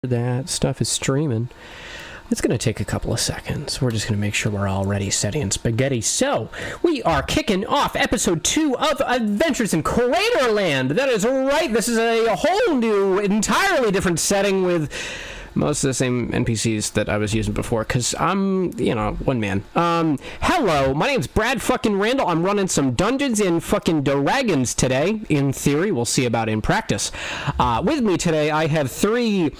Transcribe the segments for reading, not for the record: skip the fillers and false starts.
That stuff is streaming. It's going to take a couple of seconds. We're just going to make sure we're all ready, steady, and spaghetti. So, we are kicking off episode 2 of Adventures in Craterland. That is right. This is a whole new, entirely different setting with most of the same NPCs that I was using before, because I'm, one man. Hello, my name's Brad fucking Randall. I'm running some Dungeons and fucking Dragons today. In theory, we'll see about in practice. With me today, I have 3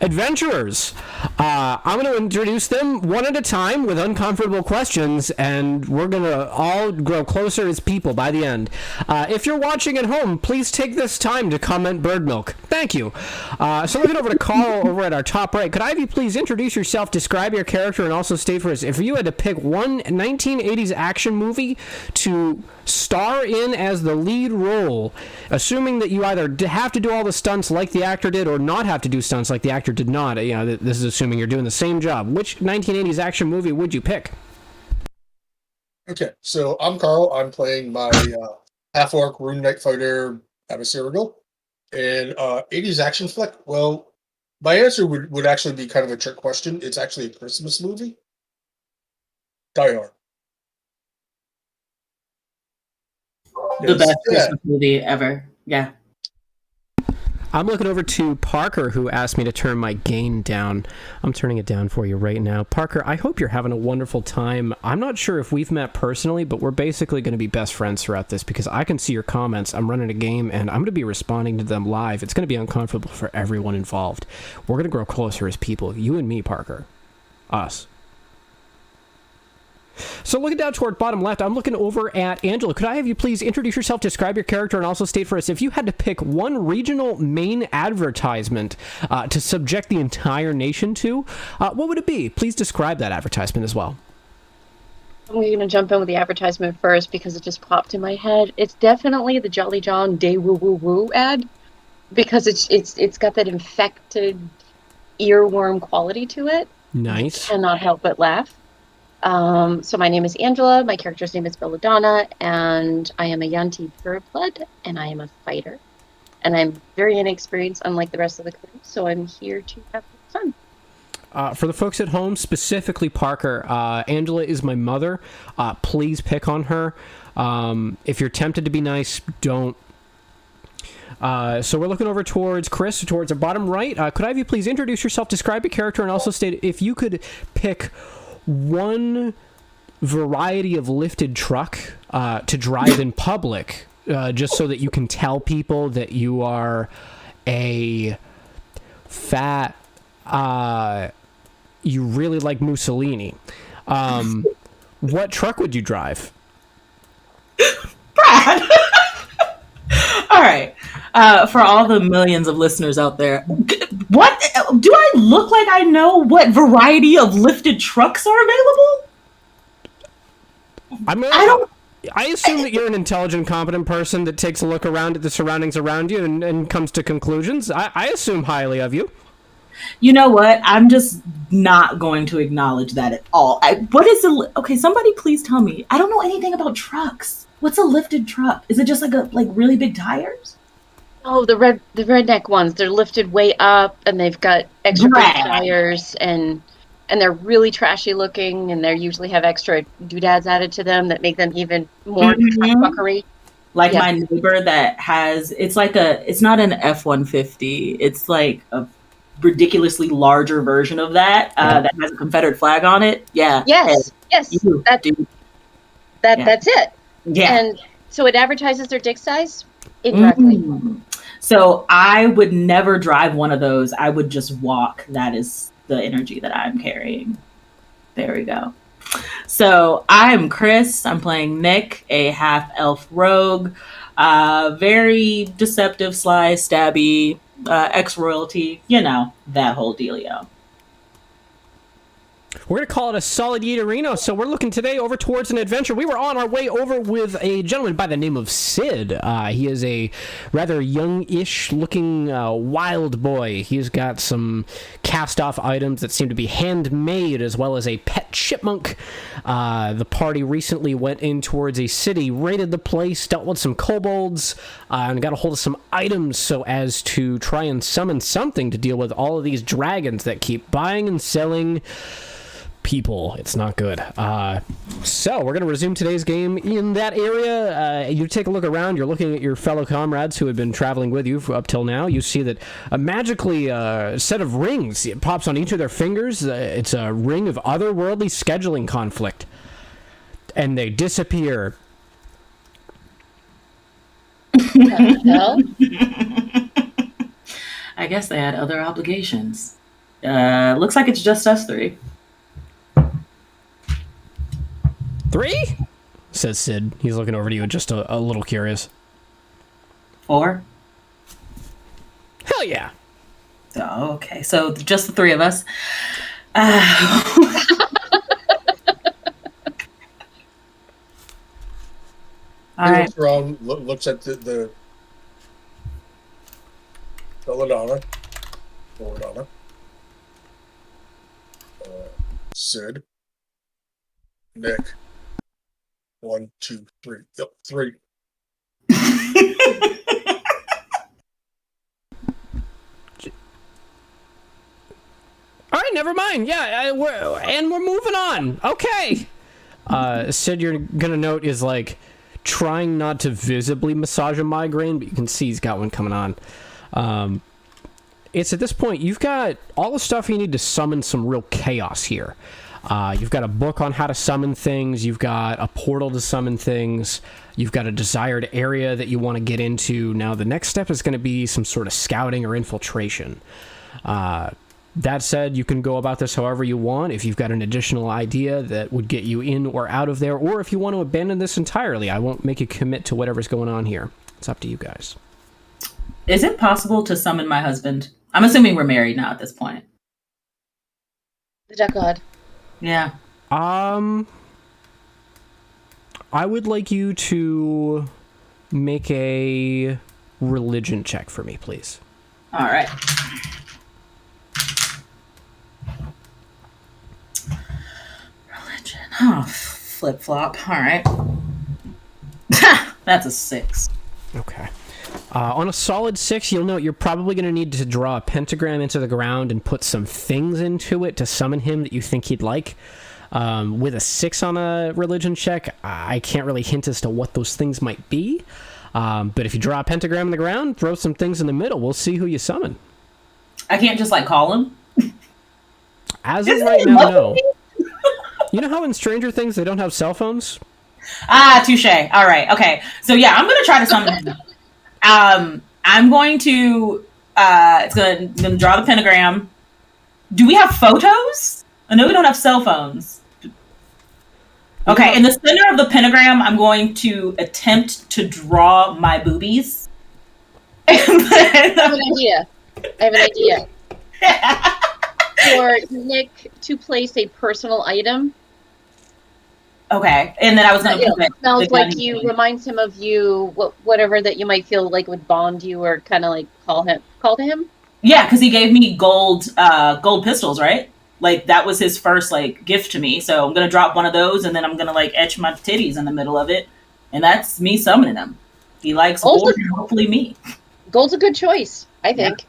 adventurers. I'm going to introduce them one at a time with uncomfortable questions, and we're going to all grow closer as people by the end. If you're watching at home, please take this time to comment bird milk. Thank you. So looking over to Carl over at our top right, could I have you please introduce yourself, describe your character, and also state for us, if you had to pick one 1980s action movie to star in as the lead role, assuming that you either have to do all the stunts like the actor did or not have to do stunts like the actor did not, this is assuming you're doing the same job, which 1980s action movie would you pick? Okay, so I'm Carl. I'm playing my half-orc rune knight fighter, Abasirigal. And 80s action flick, well, my answer would actually be kind of a trick question. It's actually a Christmas movie. Die Hard. The best Christmas movie ever. Yeah. I'm looking over to Parker, who asked me to turn my gain down. I'm turning it down for you right now. Parker, I hope you're having a wonderful time. I'm not sure if we've met personally, but we're basically going to be best friends throughout this because I can see your comments. I'm running a game, and I'm going to be responding to them live. It's going to be uncomfortable for everyone involved. We're going to grow closer as people. You and me, Parker. Us. So looking down toward bottom left, I'm looking over at Angela. Could I have you please introduce yourself, describe your character, and also state for us, if you had to pick one regional main advertisement to subject the entire nation to, what would it be? Please describe that advertisement as well. I'm going to jump in with the advertisement first because it just popped in my head. It's definitely the Jolly John Day Woo Woo Woo ad because it's got that infected earworm quality to it. Nice. Cannot help but laugh. So my name is Angela, my character's name is Belladonna, and I am a Yanti pureblood, and I am a fighter. And I'm very inexperienced, unlike the rest of the crew, so I'm here to have fun. For the folks at home, specifically Parker, Angela is my mother. Please pick on her. If you're tempted to be nice, don't. So we're looking over towards Chris, towards the bottom right. Could I have you please introduce yourself, describe your character, and also state if you could pick one variety of lifted truck to drive in public, just so that you can tell people that you are a fat, you really like Mussolini. What truck would you drive? Brad! All right. For all the millions of listeners out there, what do I look like? I know what variety of lifted trucks are available. I assume that you're an intelligent, competent person that takes a look around at the surroundings around you and comes to conclusions. I assume highly of you. You know what? I'm just not going to acknowledge that at all. Okay, somebody please tell me. I don't know anything about trucks. What's a lifted truck? Is it just like really big tires? Oh, the redneck ones. They're lifted way up, and they've got extra big tires, and they're really trashy looking, and they usually have extra doodads added to them that make them even more fuckery. Like my neighbor that has, it's not an F-150. It's like a ridiculously larger version of that that has a Confederate flag on it. Yeah. Yes. That's it. Yeah. And so it advertises their dick size indirectly. So I would never drive one of those. I would just walk. That is the energy that I'm carrying. There we go. So I'm Chris. I'm playing Nick, a half-elf rogue. Very deceptive, sly, stabby, ex-royalty. That whole dealio. We're going to call it a solid Yeeterino, so we're looking today over towards an adventure. We were on our way over with a gentleman by the name of Sid. He is a rather young-ish looking wild boy. He's got some cast-off items that seem to be handmade, as well as a pet chipmunk. The party recently went in towards a city, raided the place, dealt with some kobolds, and got a hold of some items so as to try and summon something to deal with all of these dragons that keep buying and selling people. It's not good. So we're going to resume today's game in that area. You take a look around. You're looking at your fellow comrades who have been traveling with you up till now. You see that magically a set of rings, it pops on each of their fingers. It's a ring of otherworldly scheduling conflict. And they disappear. Well, I guess they had other obligations. Looks like it's just us three. 3? Says Sid. He's looking over to you, just a little curious. 4? Hell yeah. Oh, okay. So just the three of us. All He right. looks around, looks at the Belladonna, Sid, Nick. 1, 2, 3. Yep, 3. All right, never mind. Yeah, we're moving on. Okay. Sid, you're gonna note is like trying not to visibly massage a migraine, but you can see he's got one coming on. It's at this point you've got all the stuff you need to summon some real chaos here. You've got a book on how to summon things. You've got a portal to summon things. You've got a desired area that you want to get into. Now, the next step is going to be some sort of scouting or infiltration. That said, you can go about this however you want. If you've got an additional idea that would get you in or out of there, or if you want to abandon this entirely, I won't make you commit to whatever's going on here. It's up to you guys. Is it possible to summon my husband? I'm assuming we're married now at this point. the duck god. Yeah. I would like you to make a religion check for me, please. All right. Religion. Oh, flip flop. All right. That's a 6. Okay. On a solid 6, you'll note you're probably going to need to draw a pentagram into the ground and put some things into it to summon him that you think he'd like. With a 6 on a religion check, I can't really hint as to what those things might be. But if you draw a pentagram in the ground, throw some things in the middle, we'll see who you summon. I can't just like call him? As of right now, no. You know how in Stranger Things they don't have cell phones? Ah, touche. All right. Okay. So yeah, I'm gonna try to summon him. I'm going to gonna draw the pentagram. Do we have photos? I know we don't have cell phones. Okay, in the center of the pentagram, I'm going to attempt to draw my boobies. I have an idea. For Nick to place a personal item. Okay, and then I was going to It smells like you, reminds him of you, whatever that you might feel like would bond you or kind of like call to him. Yeah, because he gave me gold pistols, right? Like that was his first like gift to me. So I'm gonna drop one of those, and then I'm gonna like etch my titties in the middle of it, and that's me summoning him. He likes gold, and hopefully me. Gold's a good choice, I think.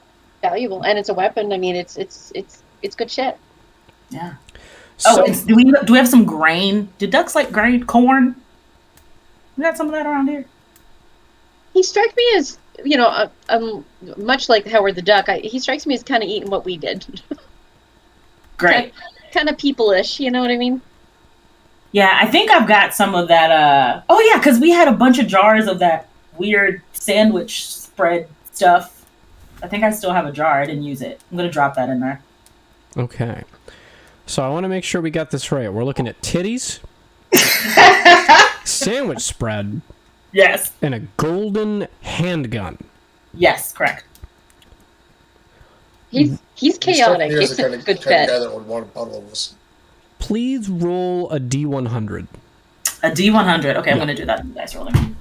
Yeah. Valuable, and it's a weapon. I mean, it's good shit. Yeah. So, Do we have some grain? Do ducks like grain, corn? We got some of that around here. He strikes me as, much like Howard the Duck. He strikes me as kind of eating what we did. Great. Kind of people-ish, you know what I mean? Yeah, I think I've got some of that. Oh yeah, because we had a bunch of jars of that weird sandwich spread stuff. I think I still have a jar. I didn't use it. I'm gonna drop that in there. okay. So I want to make sure we got this right. We're looking at titties, sandwich spread, Yes. and a golden handgun. Yes, correct. He's chaotic. He's It's the a kind of good guy fit. that would want a bottle of this. please roll a D100. A D100. Okay, I'm going to do that in the dice rolling.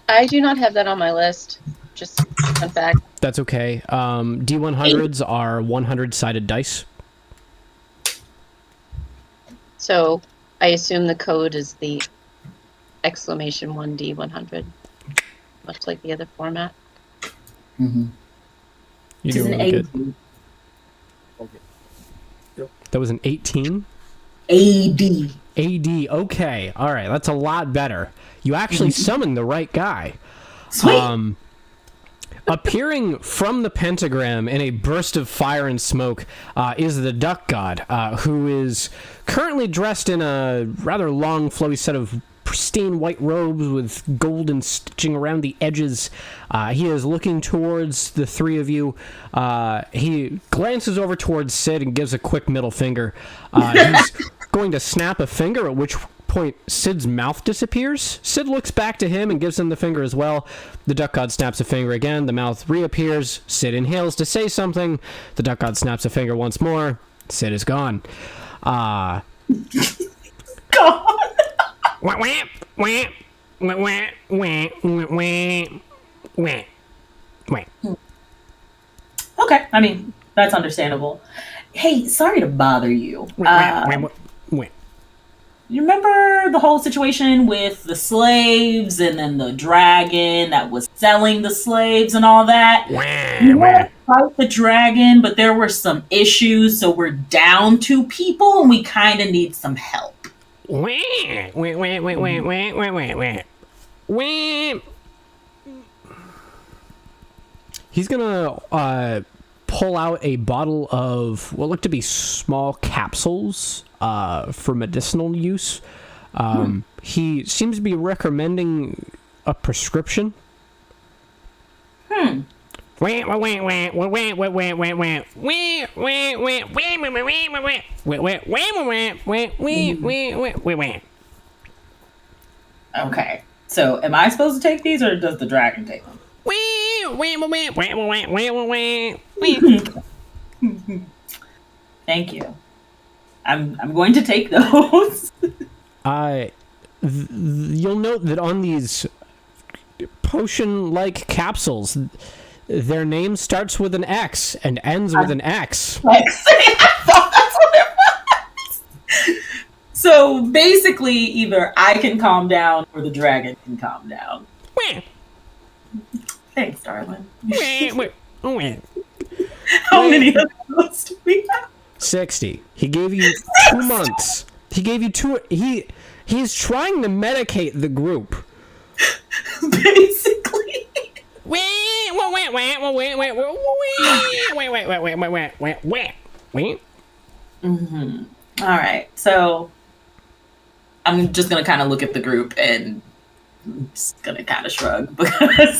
I do not have that on my list. Just fun fact. That's okay. D100s are 100-sided dice. So I assume the code is the exclamation 1D100, much like the other format. Mm-hmm. You're doing really good. Okay. Yep. That was an 18? AD. AD, okay. All right, that's a lot better. You actually summoned the right guy. Sweet. Appearing from the pentagram in a burst of fire and smoke is the duck god, who is currently dressed in a rather long, flowy set of pristine white robes with golden stitching around the edges. He is looking towards the three of you. He glances over towards Sid and gives a quick middle finger. He's going to snap a finger, at which point Sid's mouth disappears. Sid looks back to him and gives him the finger as well. The duck god snaps a finger again. The mouth reappears. Sid inhales to say something. The duck god snaps a finger once more. Sid is gone. God. Okay, I mean, that's understandable. Hey, sorry to bother you. You remember the whole situation with the slaves and then the dragon that was selling the slaves and all that? You want to fight the dragon, but there were some issues, so we're down 2 people and we kind of need some help. He's gonna pull out a bottle of what look to be small capsules for medicinal use. He seems to be recommending a prescription. Okay, so am I supposed to take these or does the dragon take them? Thank you. I'm going to take those. You'll note that on these potion-like capsules, their name starts with an X and ends with an X. I thought that's what it was. So basically, either I can calm down or the dragon can calm down. Thanks, darling. How many of those do we have? 60. He gave you 2 months. He gave you 2. He's trying to medicate the group. Basically. All right. So I'm just gonna kind of look at the group and I'm just gonna kind of shrug because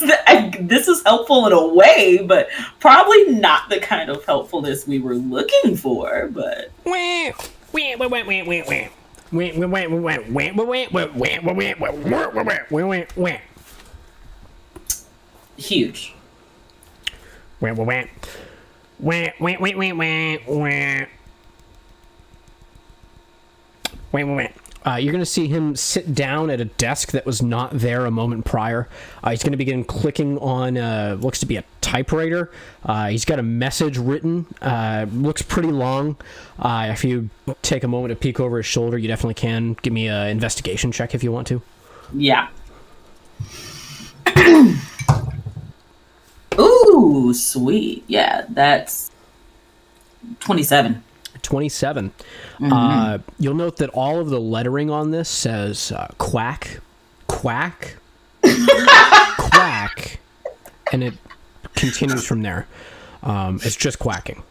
this is helpful in a way, but probably not the kind of helpfulness we were looking for. But huge. You're going to see him sit down at a desk that was not there a moment prior. He's going to begin clicking on, looks to be a typewriter. He's got a message written, looks pretty long. If you take a moment to peek over his shoulder, you definitely can. Give me an investigation check if you want to. Yeah. Ooh, sweet. Yeah, that's 27. 27. You'll note that all of the lettering on this says quack, quack, quack, and it continues from there. It's just quacking.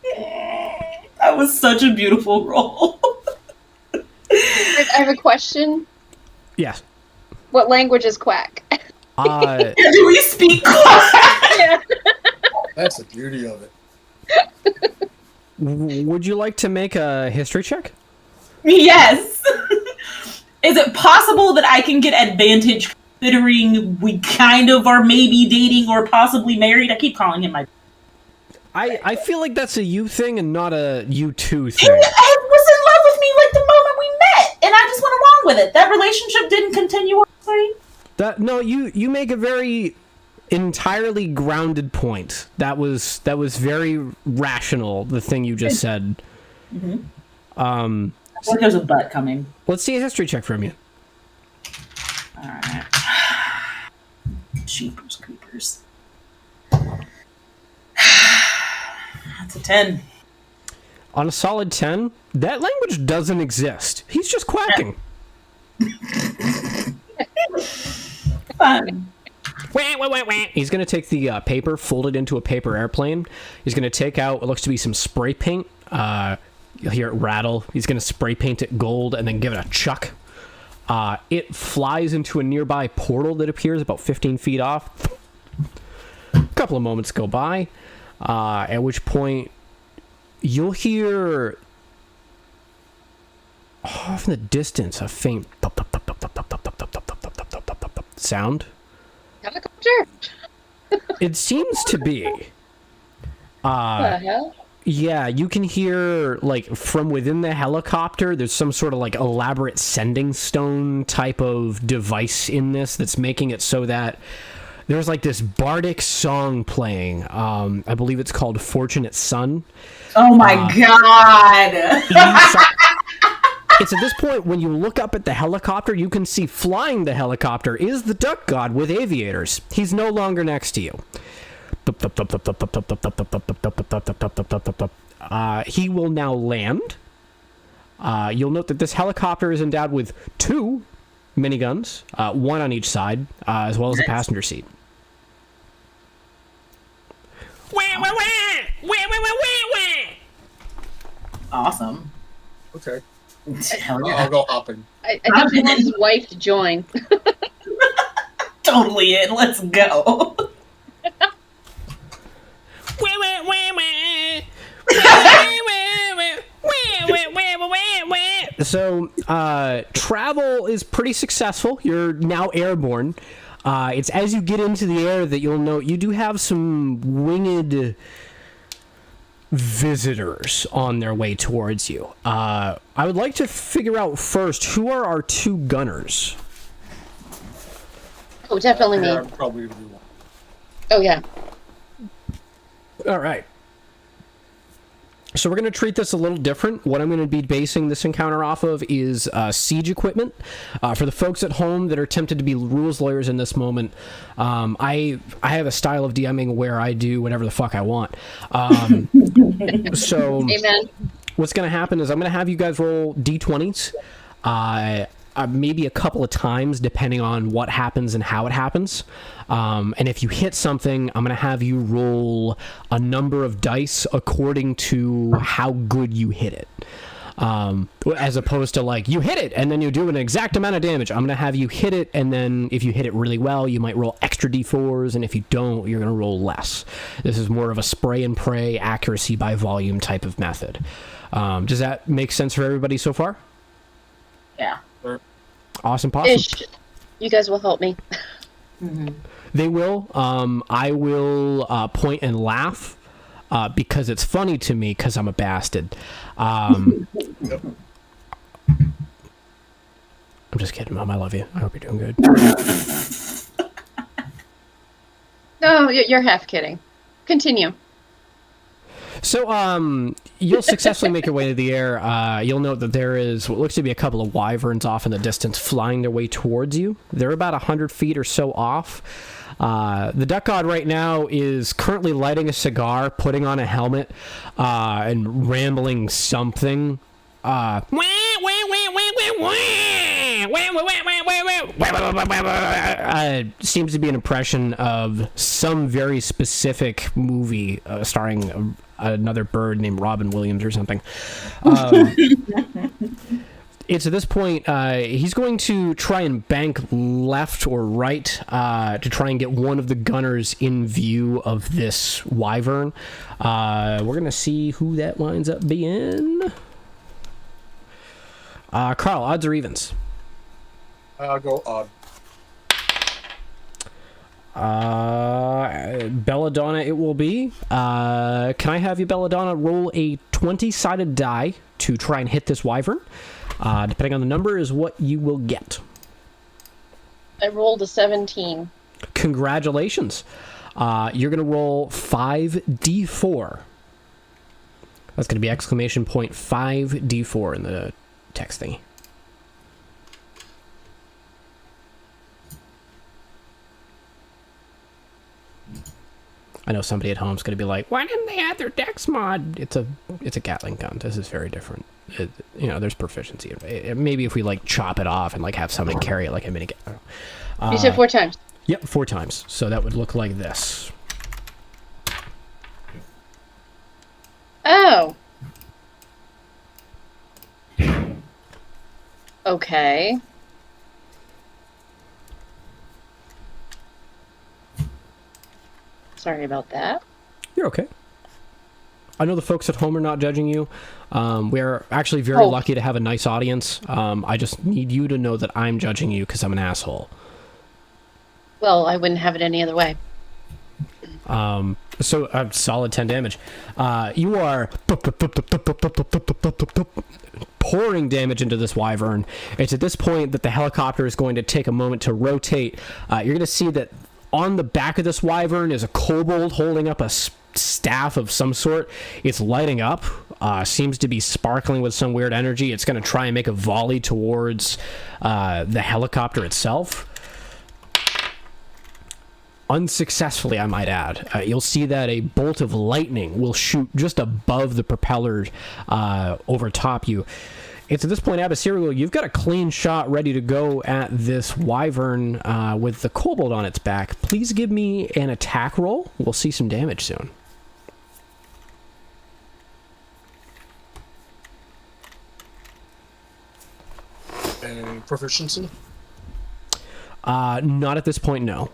That was such a beautiful roll. I have a question. Yes. What language is quack? Do we speak quack? Yeah. That's the beauty of it. Would you like to make a history check? Yes. Is it possible that I can get advantage considering we kind of are maybe dating or possibly married? I keep calling him my... I feel like that's a you thing and not a you two He thing. was in love with me like the moment we met, and I just went along with it. That relationship didn't continue. No, you make a very entirely grounded point. That was very rational. The thing you just said. Mm-hmm. I think there's a butt coming. Let's see a history check from you. All right. Jeepers creepers. That's a 10. On a solid 10, that language doesn't exist. He's just quacking. Fun. He's going to take the paper, fold it into a paper airplane. He's going to take out what looks to be some spray paint. You'll hear it rattle. He's going to spray paint it gold and then give it a chuck. It flies into a nearby portal that appears about 15 feet off. A couple of moments go by, at which point you'll hear off in the distance a faint sound. Helicopter? It seems to be. What the hell? Yeah, you can hear, like, from within the helicopter, there's some sort of, like, elaborate sending stone type of device in this that's making it so that there's, like, this bardic song playing. I believe it's called Fortunate Son. Oh my god! It's at this point, when you look up at the helicopter, you can see flying the helicopter is the duck god with aviators. He's no longer next to you. He will now land. You'll note that this helicopter is endowed with 2 miniguns, one on each side, as well as a passenger seat. Awesome. Okay. Hell yeah. I'll go hopping. I definitely want his wife to join. Totally in. Let's go. So, travel is pretty successful. You're now airborne. It's as you get into the air that you'll note you do have some winged visitors on their way towards you. I would like to figure out first, who are our 2 gunners? Oh, definitely me. Yeah, I'm probably gonna be one. Oh, yeah. All right. So we're going to treat this a little different. What I'm going to be basing this encounter off of is siege equipment. For the folks at home that are tempted to be rules lawyers in this moment, I have a style of DMing where I do whatever the fuck I want. So Amen. what's going to happen is I'm going to have you guys roll D20s. Maybe a couple of times, depending on what happens and how it happens. And if you hit something, I'm going to have you roll a number of dice according to how good you hit it. As opposed to, like, you hit it, and then you do an exact amount of damage. I'm going to have you hit it, and then if you hit it really well, you might roll extra D4s, and if you don't, you're going to roll less. This is more of a spray and pray, accuracy by volume type of method. Does that make sense for everybody so far? Yeah. Awesome, possum. Ish. You guys will help me. Mm-hmm. They will. I will point and laugh because it's funny to me because I'm a bastard. I'm just kidding, Mom. I love you. I hope you're doing good. No, you're half kidding. Continue. So, you'll successfully make your way to the air. You'll note that there is what looks to be a couple of wyverns off in the distance flying their way towards you. They're about 100 feet or so off. The duck god right now is currently lighting a cigar, putting on a helmet, and rambling something. Seems to be an impression of some very specific movie starring another bird named Robin Williams or something. It's at this point, he's going to try and bank left or right to try and get one of the gunners in view of this wyvern. We're going to see who that winds up being. Carl, odds or evens? I'll go odd. Belladonna it will be. Can I have you, Belladonna, roll a 20-sided die to try and hit this wyvern? Depending on the number is what you will get. I rolled a 17. Congratulations. You're going to roll 5d4. That's going to be exclamation point 5d4 in the text thingy. I know somebody at home is going to be like, why didn't they add their dex mod? It's a Gatling gun. This is very different. There's proficiency. Maybe if we like chop it off and like have somebody carry it like a mini. You said 4 times. Yep, 4 times. So that would look like this. Oh. Okay. Sorry about that. You're okay. I know the folks at home are not judging you. We are actually very lucky to have a nice audience. I just need you to know that I'm judging you because I'm an asshole. Well, I wouldn't have it any other way. So a solid 10 damage. You are pouring damage into this wyvern. It's at this point that the helicopter is going to take a moment to rotate. You're going to see that on the back of this wyvern is a kobold holding up a staff of some sort. It's lighting up, seems to be sparkling with some weird energy. It's going to try and make a volley towards the helicopter itself. Unsuccessfully, I might add. You'll see that a bolt of lightning will shoot just above the propeller over top you. It's at this point, Abasirial, you've got a clean shot ready to go at this wyvern with the kobold on its back. Please give me an attack roll. We'll see some damage soon. And proficiency? Not at this point, no.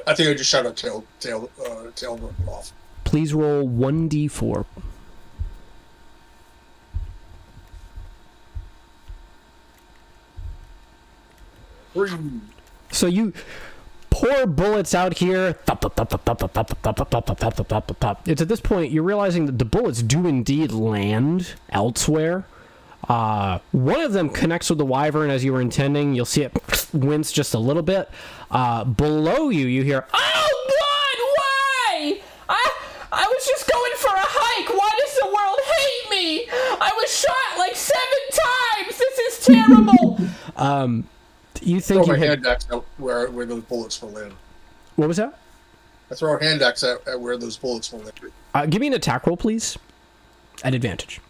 I think I just shot a tail off. Please roll 1d4. So you pour bullets out here. It's at this point you're realizing that the bullets do indeed land elsewhere. One of them connects with the wyvern as you were intending. You'll see it wince just a little bit. Below you, you hear, "Oh God, why? I was just going for a hike. Why does the world hate me? I was shot like 7 times. This is terrible." You think throw you my hit... hand axe out where those bullets will land. What was that? I throw a hand axe at where those bullets will land. Give me an attack roll, please. At advantage.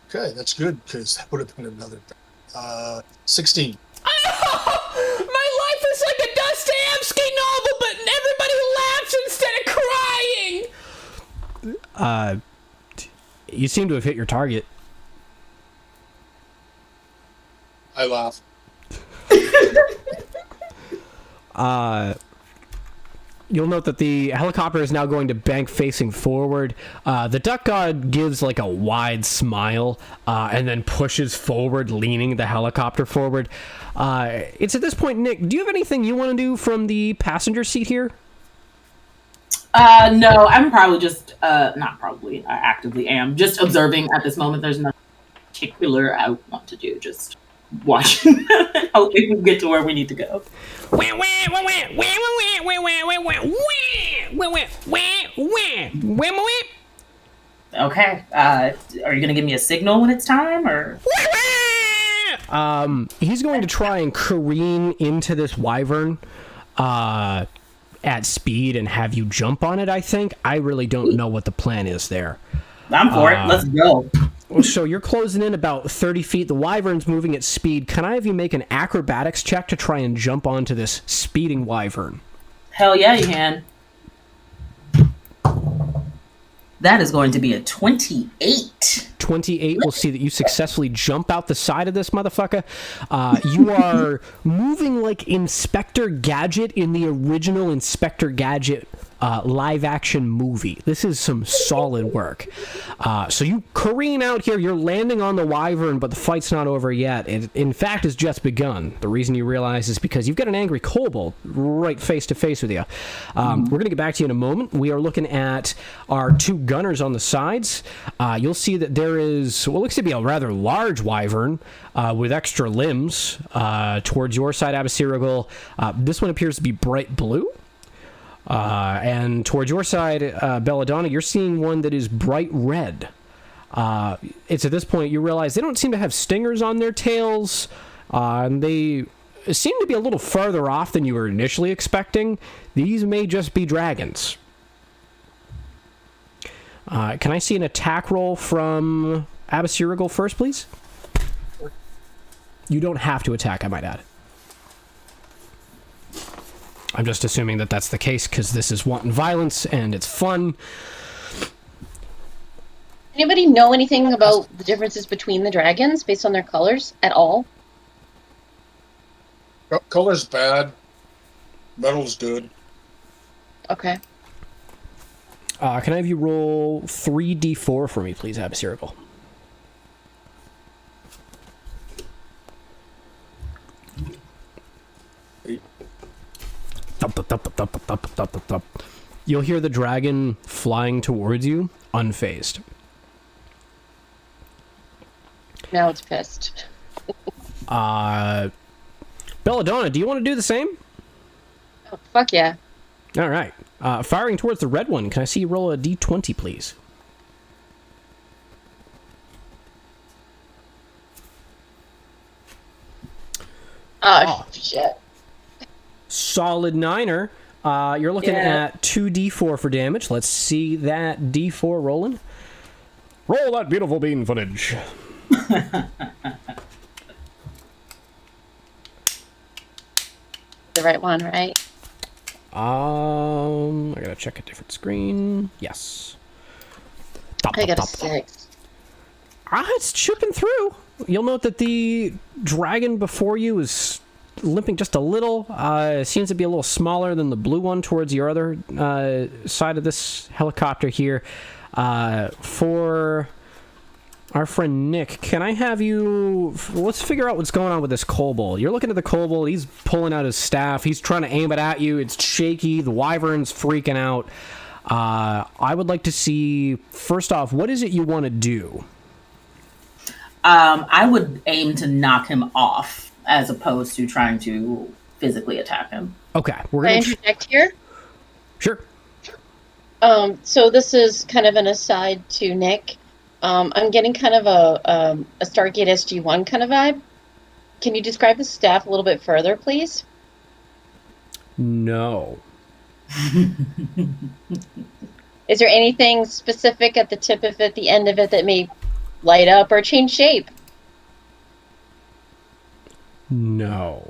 Okay, that's good, because that would have been another 16. Oh, my life is like a Dostoevsky novel, but everybody laughs instead of crying. You seem to have hit your target. I laugh. You'll note that the helicopter is now going to bank facing forward. The duck god gives like a wide smile and then pushes forward, leaning the helicopter forward. It's at this point, Nick, do you have anything you want to do from the passenger seat here? No, I'm probably just, not probably, I actively am, just observing at this moment. There's nothing particular I want to do, just watching, hoping we get to where we need to go. Okay, are you gonna give me a signal when it's time, or? He's going to try and careen into this wyvern, at speed and have you jump on it, I think. I really don't know what the plan is there. I'm for it. Let's go. So you're closing in about 30 feet. The wyvern's moving at speed. Can I have you make an acrobatics check to try and jump onto this speeding wyvern? Hell yeah, you can. That is going to be a 28. 28 will see that you successfully jump out the side of this motherfucker. You are moving like Inspector Gadget in the original Inspector Gadget live-action movie. This is some solid work. So you careen out here. You're landing on the wyvern, but the fight's not over yet. It, in fact, has just begun. The reason you realize is because you've got an angry kobold right face-to-face with you. We're going to get back to you in a moment. We are looking at our two gunners on the sides. You'll see that there is what looks to be a rather large wyvern with extra limbs towards your side, Abacirigal. This one appears to be bright blue. And towards your side, Belladonna, you're seeing one that is bright red. It's at this point you realize they don't seem to have stingers on their tails, and they seem to be a little farther off than you were initially expecting. These may just be dragons. Can I see an attack roll from Abacirigal first, please? You don't have to attack, I might add. I'm just assuming that that's the case because this is wanton violence and it's fun. Anybody know anything about the differences between the dragons based on their colors at all? Color's bad. Metal's good. Okay. Can I have you roll 3d4 for me, please, Abacirigal? You'll hear the dragon flying towards you, unfazed. Now it's pissed. Belladonna, do you want to do the same? Oh, fuck yeah. All right. Firing towards the red one, can I see you roll a d20, please? Oh, shit. Solid niner. You're looking at 2d4 for damage. Let's see that d4 rolling. Roll that beautiful bean footage. The right one, right? I gotta check a different screen. Yes. I got a 6. It's chipping through. You'll note that the dragon before you is limping just a little. Seems to be a little smaller than the blue one towards your other side of this helicopter here. For our friend Nick, can I have you... Let's figure out what's going on with this kobold. You're looking at the kobold. He's pulling out his staff. He's trying to aim it at you. It's shaky. The wyvern's freaking out. I would like to see, first off, what is it you want to do? I would aim to knock him off as opposed to trying to physically attack him. Okay. Can I interject here? Sure. So this is kind of an aside to Nick. I'm getting kind of a Stargate SG-1 kind of vibe. Can you describe the staff a little bit further, please? No. Is there anything specific at the tip of it, the end of it, that may light up or change shape? No.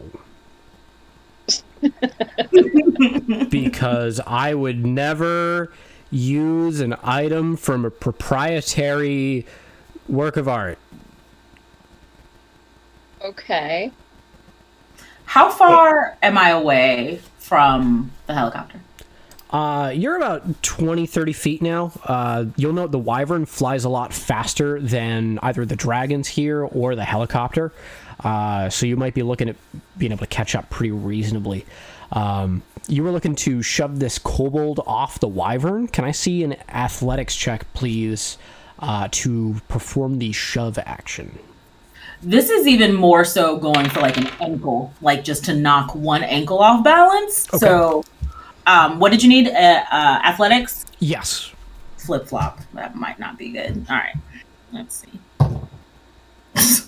Because I would never use an item from a proprietary work of art. Okay. How far am I away from the helicopter? You're about 20, 30 feet now. You'll note the wyvern flies a lot faster than either the dragons here or the helicopter. So you might be looking at being able to catch up pretty reasonably. You were looking to shove this kobold off the wyvern. Can I see an athletics check, please, to perform the shove action? This is even more so going for like an ankle, like just to knock one ankle off balance. Okay. So, what did you need? Athletics? Yes. Flip-flop. That might not be good. All right. Let's see.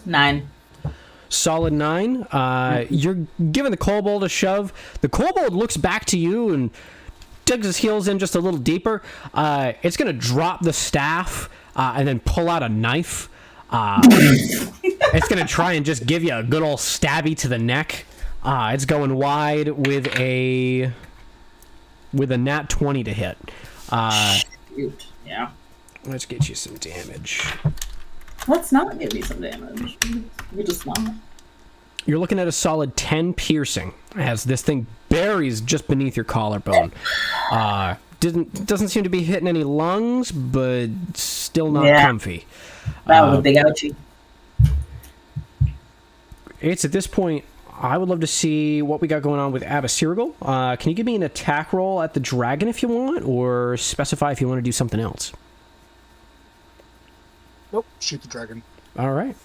9. Solid 9. You're giving the kobold a shove. The kobold looks back to you and digs his heels in just a little deeper. It's going to drop the staff and then pull out a knife. It's going to try and just give you a good old stabby to the neck. It's going wide with a nat 20 to hit. Yeah. Let's get you some damage. Let's not give me some damage. You just not. You're looking at a solid 10 piercing as this thing buries just beneath your collarbone. doesn't seem to be hitting any lungs, but still not comfy. That was a big ouchie. It's at this point, I would love to see what we got going on with Abasirgal. Can you give me an attack roll at the dragon if you want, or specify if you want to do something else? Nope, shoot the dragon. All right.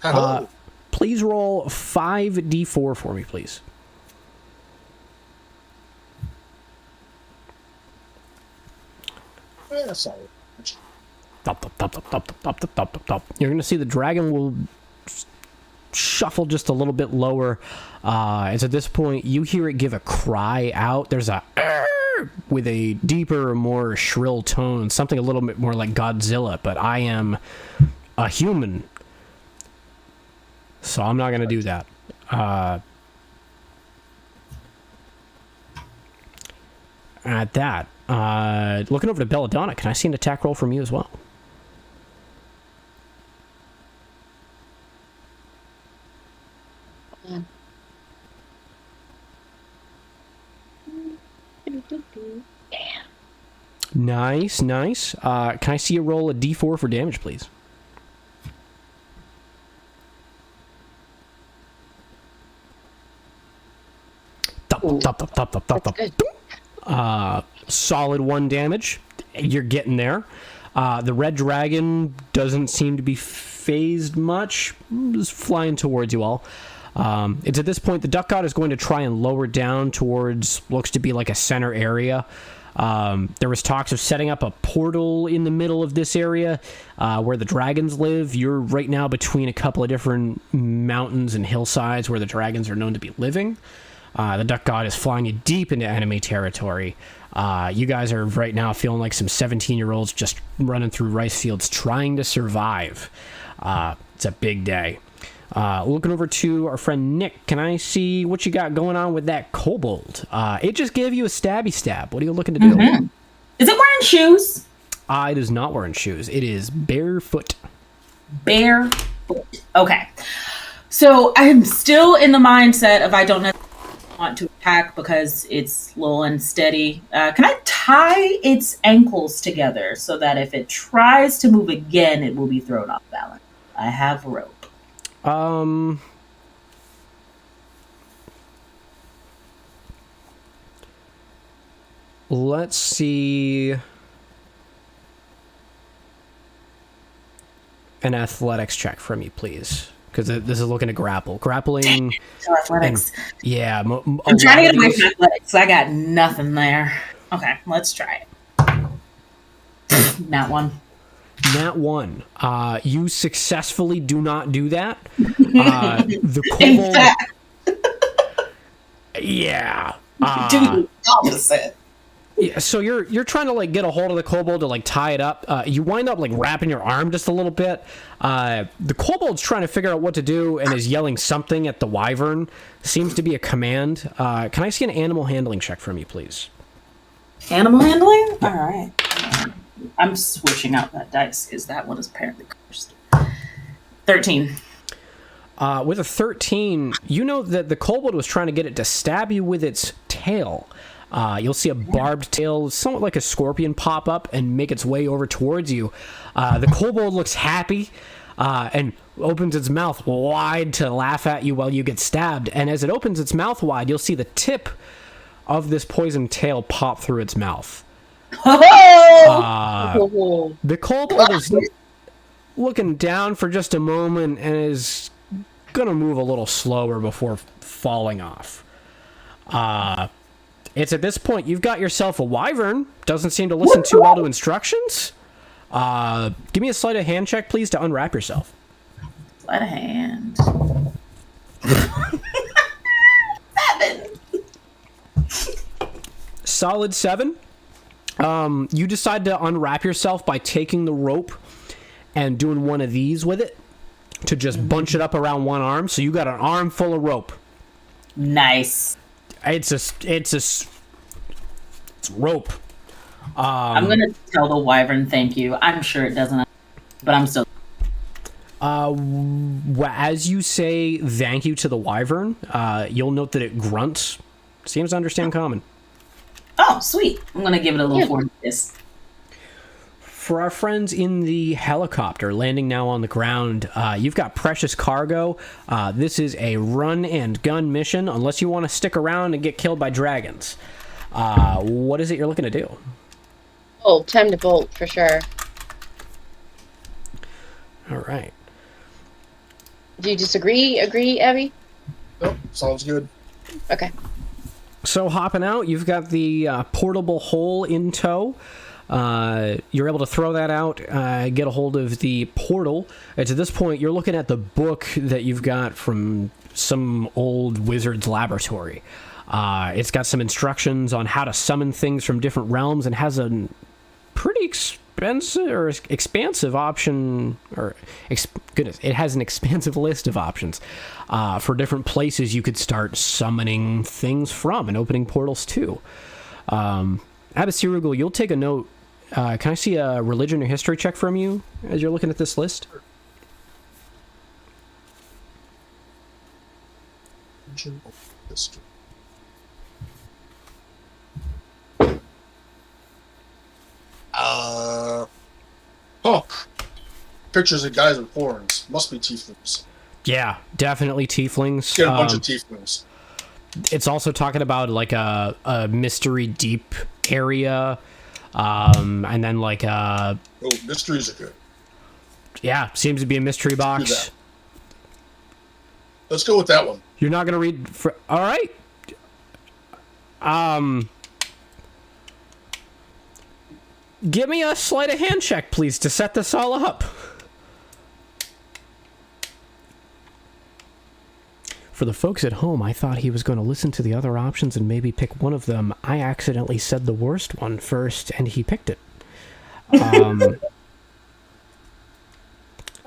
Hello. Please roll 5d4 for me, please. Sorry. You're going to see the dragon will shuffle just a little bit lower. As at this point, you hear it give a cry out. There's a with a deeper, more shrill tone, something a little bit more like Godzilla, but I am a human, so I'm not going to do that. At that, looking over to Belladonna, can I see an attack roll from you as well? Nice, nice. Can I see you roll a d4 for damage, please? Solid 1 damage. You're getting there. The red dragon doesn't seem to be phased much. Just flying towards you all. It's at this point the duck god is going to try and lower down towards looks to be like a center area. There was talks of setting up a portal in the middle of this area where the dragons live. You're right now between a couple of different mountains and hillsides where the dragons are known to be living. The duck god is flying you deep into enemy territory. You guys are right now feeling like some 17-year-olds just running through rice fields trying to survive. It's a big day. Looking over to our friend Nick, can I see what you got going on with that kobold? It just gave you a stabby stab. What are you looking to do? Mm-hmm. Is it wearing shoes? It is not wearing shoes. It is barefoot. Barefoot. Okay. So I'm still in the mindset of I don't necessarily want to attack because it's a little unsteady. Can I tie its ankles together so that if it tries to move again, it will be thrown off balance? I have rope. Let's see. An athletics check from you, please. Because this is looking to grapple. Grappling. So athletics. Yeah. I'm trying to get away from athletics. I got nothing there. Okay, let's try it. Not one. Nat 1. You successfully do not do that. The kobold. Yeah. Do the opposite. Yeah. So you're trying to like get a hold of the kobold to like tie it up. You wind up like wrapping your arm just a little bit. The kobold's trying to figure out what to do and is yelling something at the wyvern. Seems to be a command. Can I see an animal handling check from you, please? Animal handling? All right. I'm switching out that dice because that one is apparently cursed. 13. With a 13, you know that the kobold was trying to get it to stab you with its tail. You'll see a barbed tail, somewhat like a scorpion, pop up and make its way over towards you. The kobold looks happy and opens its mouth wide to laugh at you while you get stabbed. And as it opens its mouth wide, you'll see the tip of this poisoned tail pop through its mouth. The kobold is looking down for just a moment and is gonna move a little slower before falling off. It's at this point you've got yourself a wyvern. Doesn't seem to listen too well to instructions. Give me a sleight of hand check, please, to unwrap yourself. Sleight of hand. 7. Solid 7. You decide to unwrap yourself by taking the rope and doing one of these with it to just bunch it up around one arm. So you got an arm full of rope. Nice. It's rope. I'm gonna tell the wyvern thank you. I'm sure it doesn't, but I'm still. As you say thank you to the wyvern, you'll note that it grunts. Seems to understand common. Oh, sweet. I'm going to give it a little forward kiss. For our friends in the helicopter landing now on the ground, you've got precious cargo. This is a run and gun mission unless you want to stick around and get killed by dragons. What is it you're looking to do? Bolt. Time to bolt, for sure. All right. Do you disagree? Agree, Abby? Nope, sounds good. Okay. So hopping out, you've got the portable hole in tow. You're able to throw that out, get a hold of the portal. And to this point, you're looking at the book that you've got from some old wizard's laboratory. It's got some instructions on how to summon things from different realms and has a pretty expansive option, goodness, it has an expansive list of options for different places you could start summoning things from and opening portals to. Abasirugal, you'll take a note. Can I see a religion or history check from you as you're looking at this list? Religion or history. Pictures of guys with horns. Must be tieflings. Yeah, definitely tieflings. Get a bunch of tieflings. It's also talking about like a mystery deep area, and then like mysteries are good. Yeah, seems to be a mystery box. Let's go with that one. You're not gonna read. All right. Give me a sleight of hand check, please, to set this all up. For the folks at home, I thought he was going to listen to the other options and maybe pick one of them. I accidentally said the worst one first, and he picked it.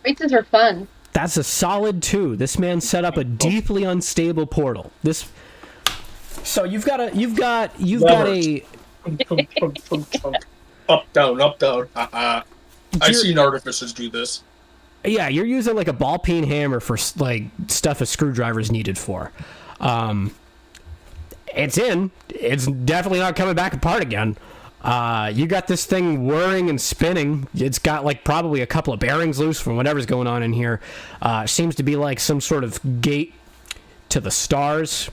Races are fun. That's a solid 2. This man set up a deeply unstable portal. So you've got a up down. I've seen artificers do this. Yeah, you're using like a ball peen hammer for like stuff a screwdriver's needed for. It's in. It's definitely not coming back apart again. You got this thing whirring and spinning. It's got like probably a couple of bearings loose from whatever's going on in here. Seems to be like some sort of gate to the stars.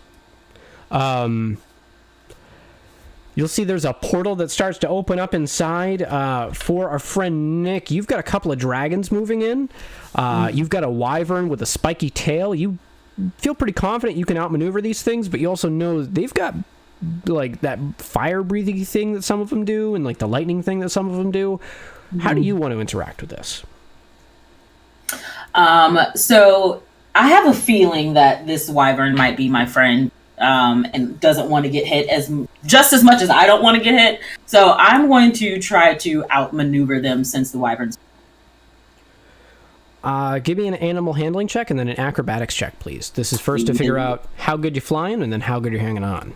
You'll see there's a portal that starts to open up inside. For our friend Nick, you've got a couple of dragons moving in. You've got a wyvern with a spiky tail. You feel pretty confident you can outmaneuver these things, but you also know they've got like that fire-breathing thing that some of them do and like the lightning thing that some of them do. How do you want to interact with this? So I have a feeling that this wyvern might be my friend. And doesn't want to get hit just as much as I don't want to get hit. So I'm going to try to outmaneuver them since the wyverns. Give me an animal handling check and then an acrobatics check, please. This is first to figure out how good you're flying and then how good you're hanging on.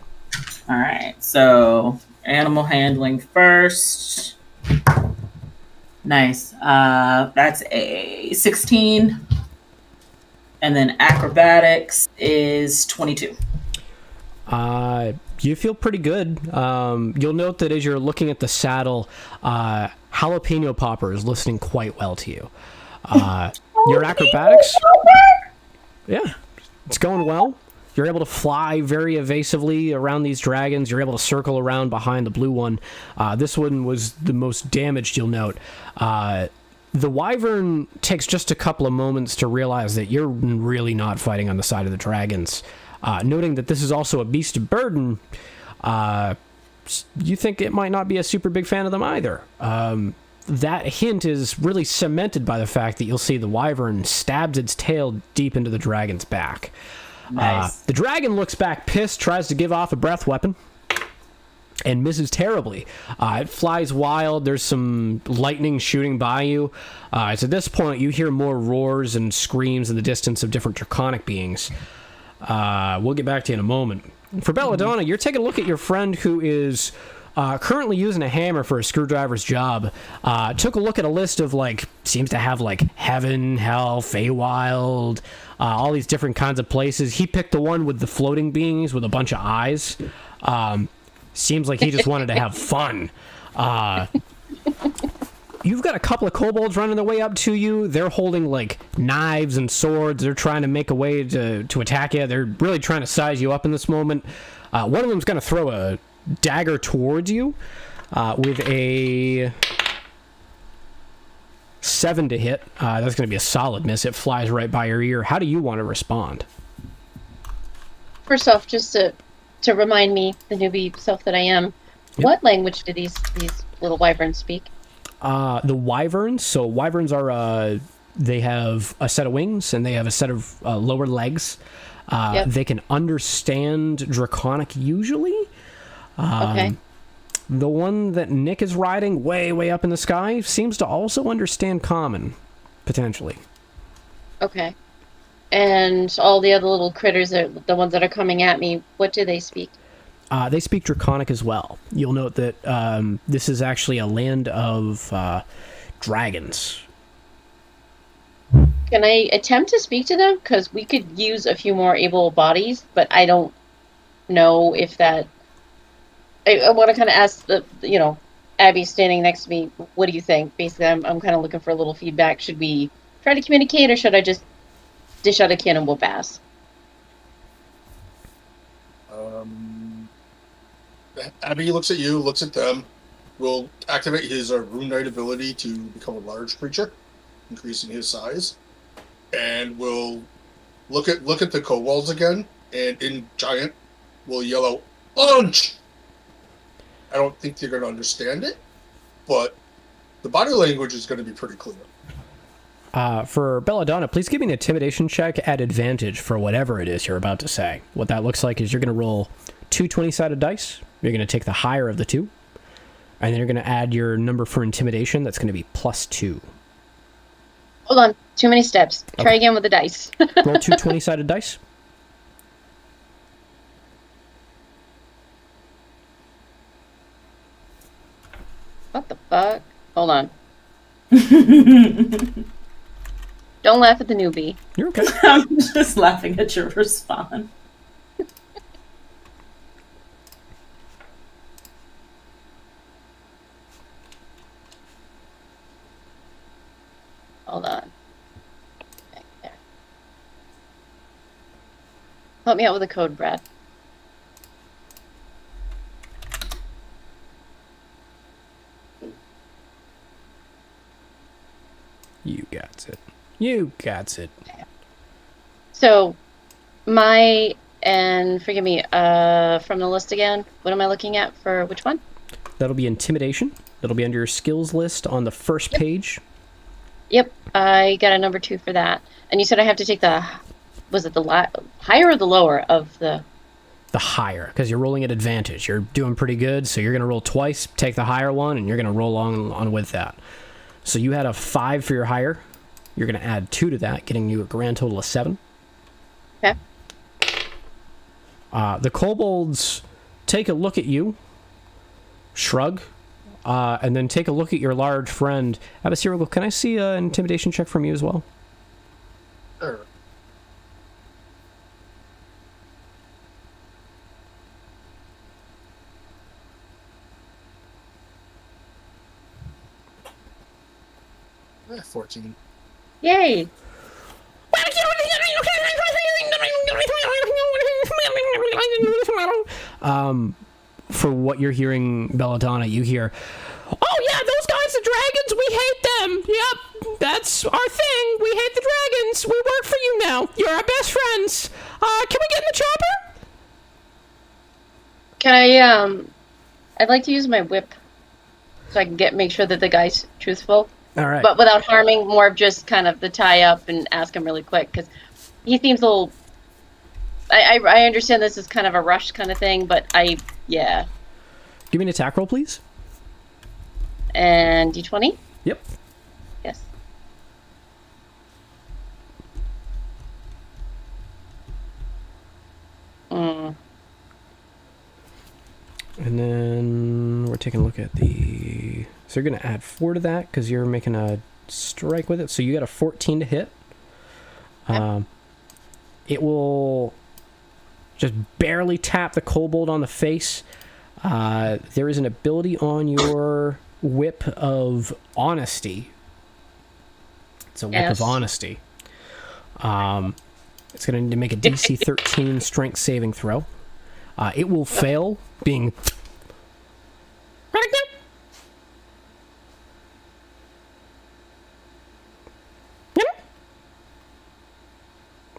All right. So animal handling first. Nice. That's a 16. And then acrobatics is 22. You feel pretty good. You'll note that as you're looking at the saddle, Jalapeno Popper is listening quite well to you. Your acrobatics, yeah, it's going well. You're able to fly very evasively around these dragons. You're able to circle around behind the blue one. This one was the most damaged, you'll note. The wyvern takes just a couple of moments to realize that you're really not fighting on the side of the dragons. Noting that this is also a beast of burden, you think it might not be a super big fan of them either. That hint is really cemented by the fact that you'll see the wyvern stabs its tail deep into the dragon's back. Nice. The dragon looks back pissed, tries to give off a breath weapon, and misses terribly. It flies wild. There's some lightning shooting by you. So at this point, you hear more roars and screams in the distance of different draconic beings. We'll get back to you in a moment. For Belladonna, you're taking a look at your friend who is currently using a hammer for a screwdriver's job. Took a look at a list of seems to have heaven, hell, Feywild, all these different kinds of places. He picked the one with the floating beings with a bunch of eyes. Seems like he just wanted to have fun. You've got a couple of kobolds running their way up to you. They're holding, like, knives and swords. They're trying to make a way to attack you. They're really trying to size you up in this moment. One of them's going to throw a dagger towards you with a 7 to hit. That's going to be a solid miss. It flies right by your ear. How do you want to respond? First off, just to remind me, the newbie self that I am, what language do these little wyverns speak? The wyverns. So wyverns are they have a set of wings and they have a set of lower legs. They can understand Draconic usually. Okay. The one that Nick is riding way up in the sky seems to also understand Common, potentially. Okay. And all the other little critters, the ones that are coming at me, what do they speak? They speak Draconic as well. You'll note that this is actually a land of dragons. Can I attempt to speak to them? Because we could use a few more able bodies, but I don't know if that... I want to kind of ask Abby standing next to me, what do you think? Basically, I'm kind of looking for a little feedback. Should we try to communicate, or should I just dish out a cannonball pass? Abby looks at you, looks at them, will activate his Rune Knight ability to become a large creature, increasing his size, and will look at the kobolds again, and in giant will yell out, "Lunch!" I don't think they're going to understand it, but the body language is going to be pretty clear. For Belladonna, please give me an intimidation check at advantage for whatever it is you're about to say. What that looks like is you're going to roll 2 20-sided dice. You're going to take the higher of the two, and then you're going to add your number for intimidation. That's going to be +2. Hold on. Too many steps. Try again with the dice. Roll 2 20-sided dice. What the fuck? Hold on. Don't laugh at the newbie. You're okay. I'm just laughing at your response. Hold on. Okay, there. Help me out with the code, Brad. You got it. You got it. So, forgive me, from the list again, what am I looking at for which one? That'll be intimidation. That'll be under your skills list on the first page. Yep, I got a number 2 for that. And you said I have to take was it the higher or the lower of the... The higher, because you're rolling at advantage. You're doing pretty good, so you're going to roll twice, take the higher one, and you're going to roll on with that. So you had a 5 for your higher. You're going to add 2 to that, getting you a grand total of 7. Okay. The kobolds take a look at you, shrug, and then take a look at your large friend. Abasirigal, can I see an intimidation check from you as well? Sure. Yeah, 14. Yay! For what you're hearing, Belladonna, you hear, "Oh yeah, those guys, the dragons, we hate them. Yep, that's our thing. We hate the dragons. We work for you now. You're our best friends. Can we get in the chopper?" Can I, I'd like to use my whip so I can make sure that the guy's truthful. All right. But without harming, more of just kind of the tie up and ask him really quick, because he seems a little... I understand this is kind of a rush kind of thing, but yeah. Give me an attack roll, please. And D20? Yep. Yes. And then we're taking a look at the... So you're going to add 4 to that because you're making a strike with it. So you got a 14 to hit. Yep. It will just barely tap the kobold on the face. There is an ability on your whip of honesty. It's a whip of honesty. It's going to need to make a DC 13 strength saving throw. It will fail, being...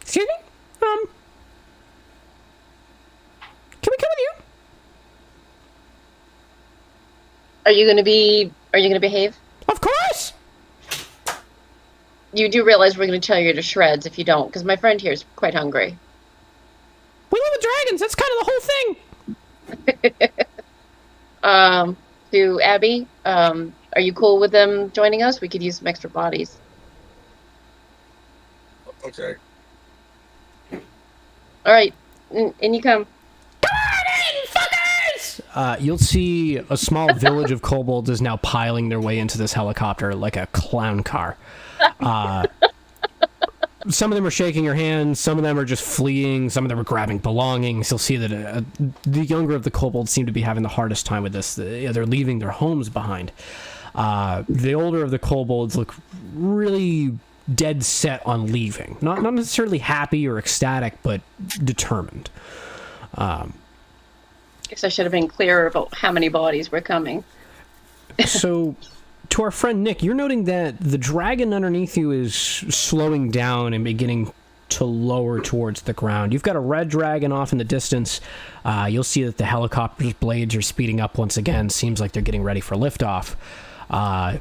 Excuse me? Can we come with you? Are you gonna behave? Of course! You do realize we're gonna tear you to shreds if you don't, because my friend here is quite hungry. We live with dragons, that's kind of the whole thing! To Abby, are you cool with them joining us? We could use some extra bodies. Okay. Alright, in you come. You'll see a small village of kobolds is now piling their way into this helicopter like a clown car. Some of them are shaking your hands, some of them are just fleeing, some of them are grabbing belongings. You'll see that the younger of the kobolds seem to be having the hardest time with this. They're leaving their homes behind. The older of the kobolds look really dead set on leaving. Not necessarily happy or ecstatic, but determined. Guess I should have been clearer about how many bodies were coming. So, to our friend Nick, you're noting that the dragon underneath you is slowing down and beginning to lower towards the ground. You've got a red dragon off in the distance. You'll see that the helicopter's blades are speeding up once again. Seems like they're getting ready for liftoff. What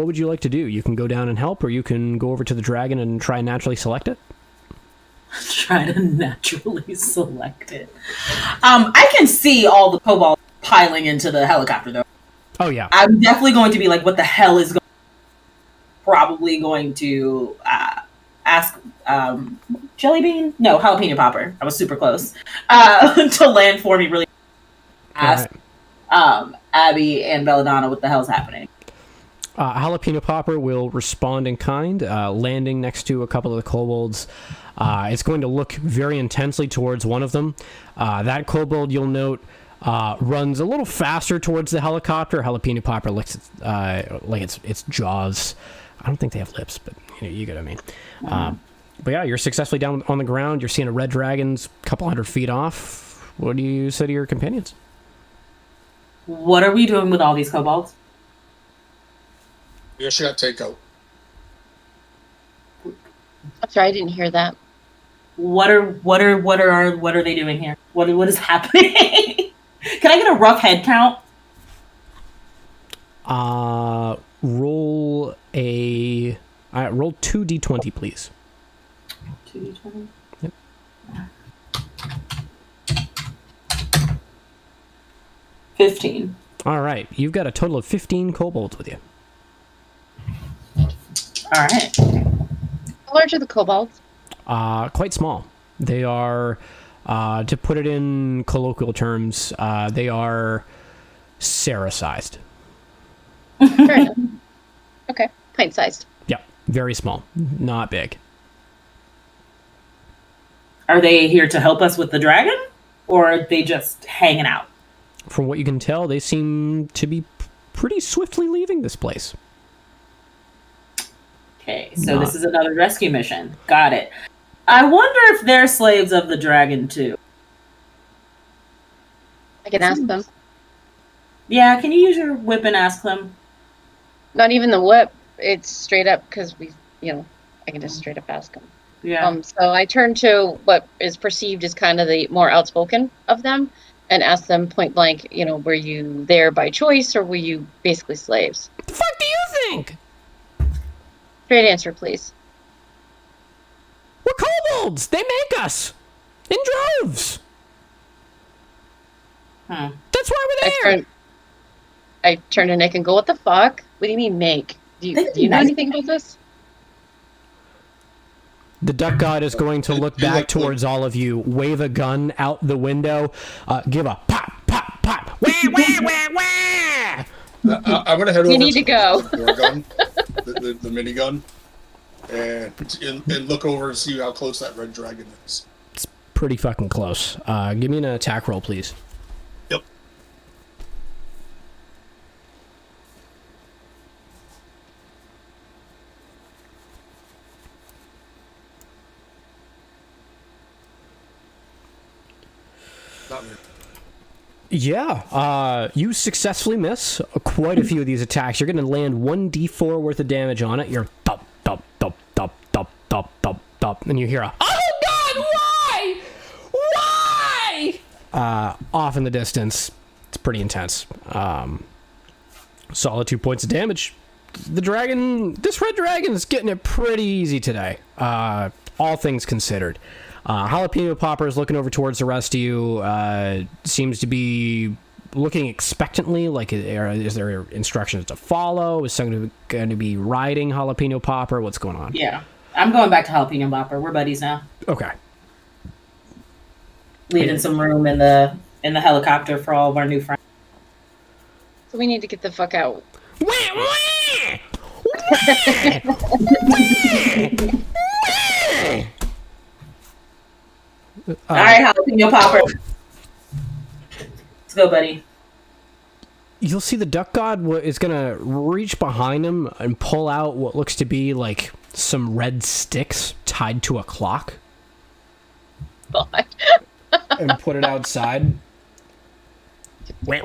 would you like to do? You can go down and help, or you can go over to the dragon and try and naturally select it. Try to naturally select it. I can see all the kobolds piling into the helicopter, though. Oh, yeah. I'm definitely going to be like, what the hell is going on? Probably going to ask Jelly Bean? No, Jalapeno Popper. I was super close. To land for me, really. Ask Abby and Belladonna what the hell's happening. Jalapeno Popper will respond in kind, landing next to a couple of the kobolds. It's going to look very intensely towards one of them. That kobold, you'll note, runs a little faster towards the helicopter. Jalapeno Popper licks its jaws. I don't think they have lips, but you get what I mean. But yeah, you're successfully down on the ground. You're seeing a red dragon's a couple 100 feet off. What do you say to your companions? What are we doing with all these kobolds? You should takeout. I'm sorry, I didn't hear that. What are they doing here? What is happening? Can I get a rough head count? Roll 2d20, please. 2d20. Yep. 15. All right, you've got a total of 15 kobolds with you. All right. How large are the kobolds? Quite small. They are, to put it in colloquial terms, they are Sarah-sized. Fair enough. Okay, pint-sized. Yeah, very small, not big. Are they here to help us with the dragon? Or are they just hanging out? From what you can tell, they seem to be pretty swiftly leaving this place. Okay, so this is another rescue mission. Got it. I wonder if they're slaves of the dragon, too. I can ask them. Yeah, can you use your whip and ask them? Not even the whip. It's straight up, because I can just straight up ask them. Yeah. So I turn to what is perceived as kind of the more outspoken of them and ask them point blank, were you there by choice or were you basically slaves? What the fuck do you think? Straight answer, please. We're kobolds! They make us! In droves! That's why we're there! I turn to Nick and go, what the fuck? What do you mean make? Do you know anything about this? The duck god is going to look back towards all of you, wave a gun out the window, give a pop, pop, pop, wah, wah, wah, wah! I'm going to head over You need to go. The gun, the minigun, and look over and see how close that red dragon is. It's pretty fucking close. Give me an attack roll, please. Not very. Yeah, you successfully miss quite a few of these attacks. You're going to land 1d4 worth of damage on it. You're thump, thump, thump, thump, thump, thump, thump, thump, and you hear a, oh God, why? Why? Off in the distance. It's pretty intense. Solid 2 points of damage. This red dragon is getting it pretty easy today, all things considered. Jalapeno Popper is looking over towards the rest of you, seems to be looking expectantly, like, is there instructions to follow? Is someone going to be riding Jalapeno Popper? What's going on? Yeah. I'm going back to Jalapeno Popper. We're buddies now. Okay. Leaving some room in the helicopter for all of our new friends. So we need to get the fuck out. All right, Jalapeno Popper. Let's go, buddy. You'll see the duck god is going to reach behind him and pull out what looks to be like some red sticks tied to a clock. God. And put it outside. It's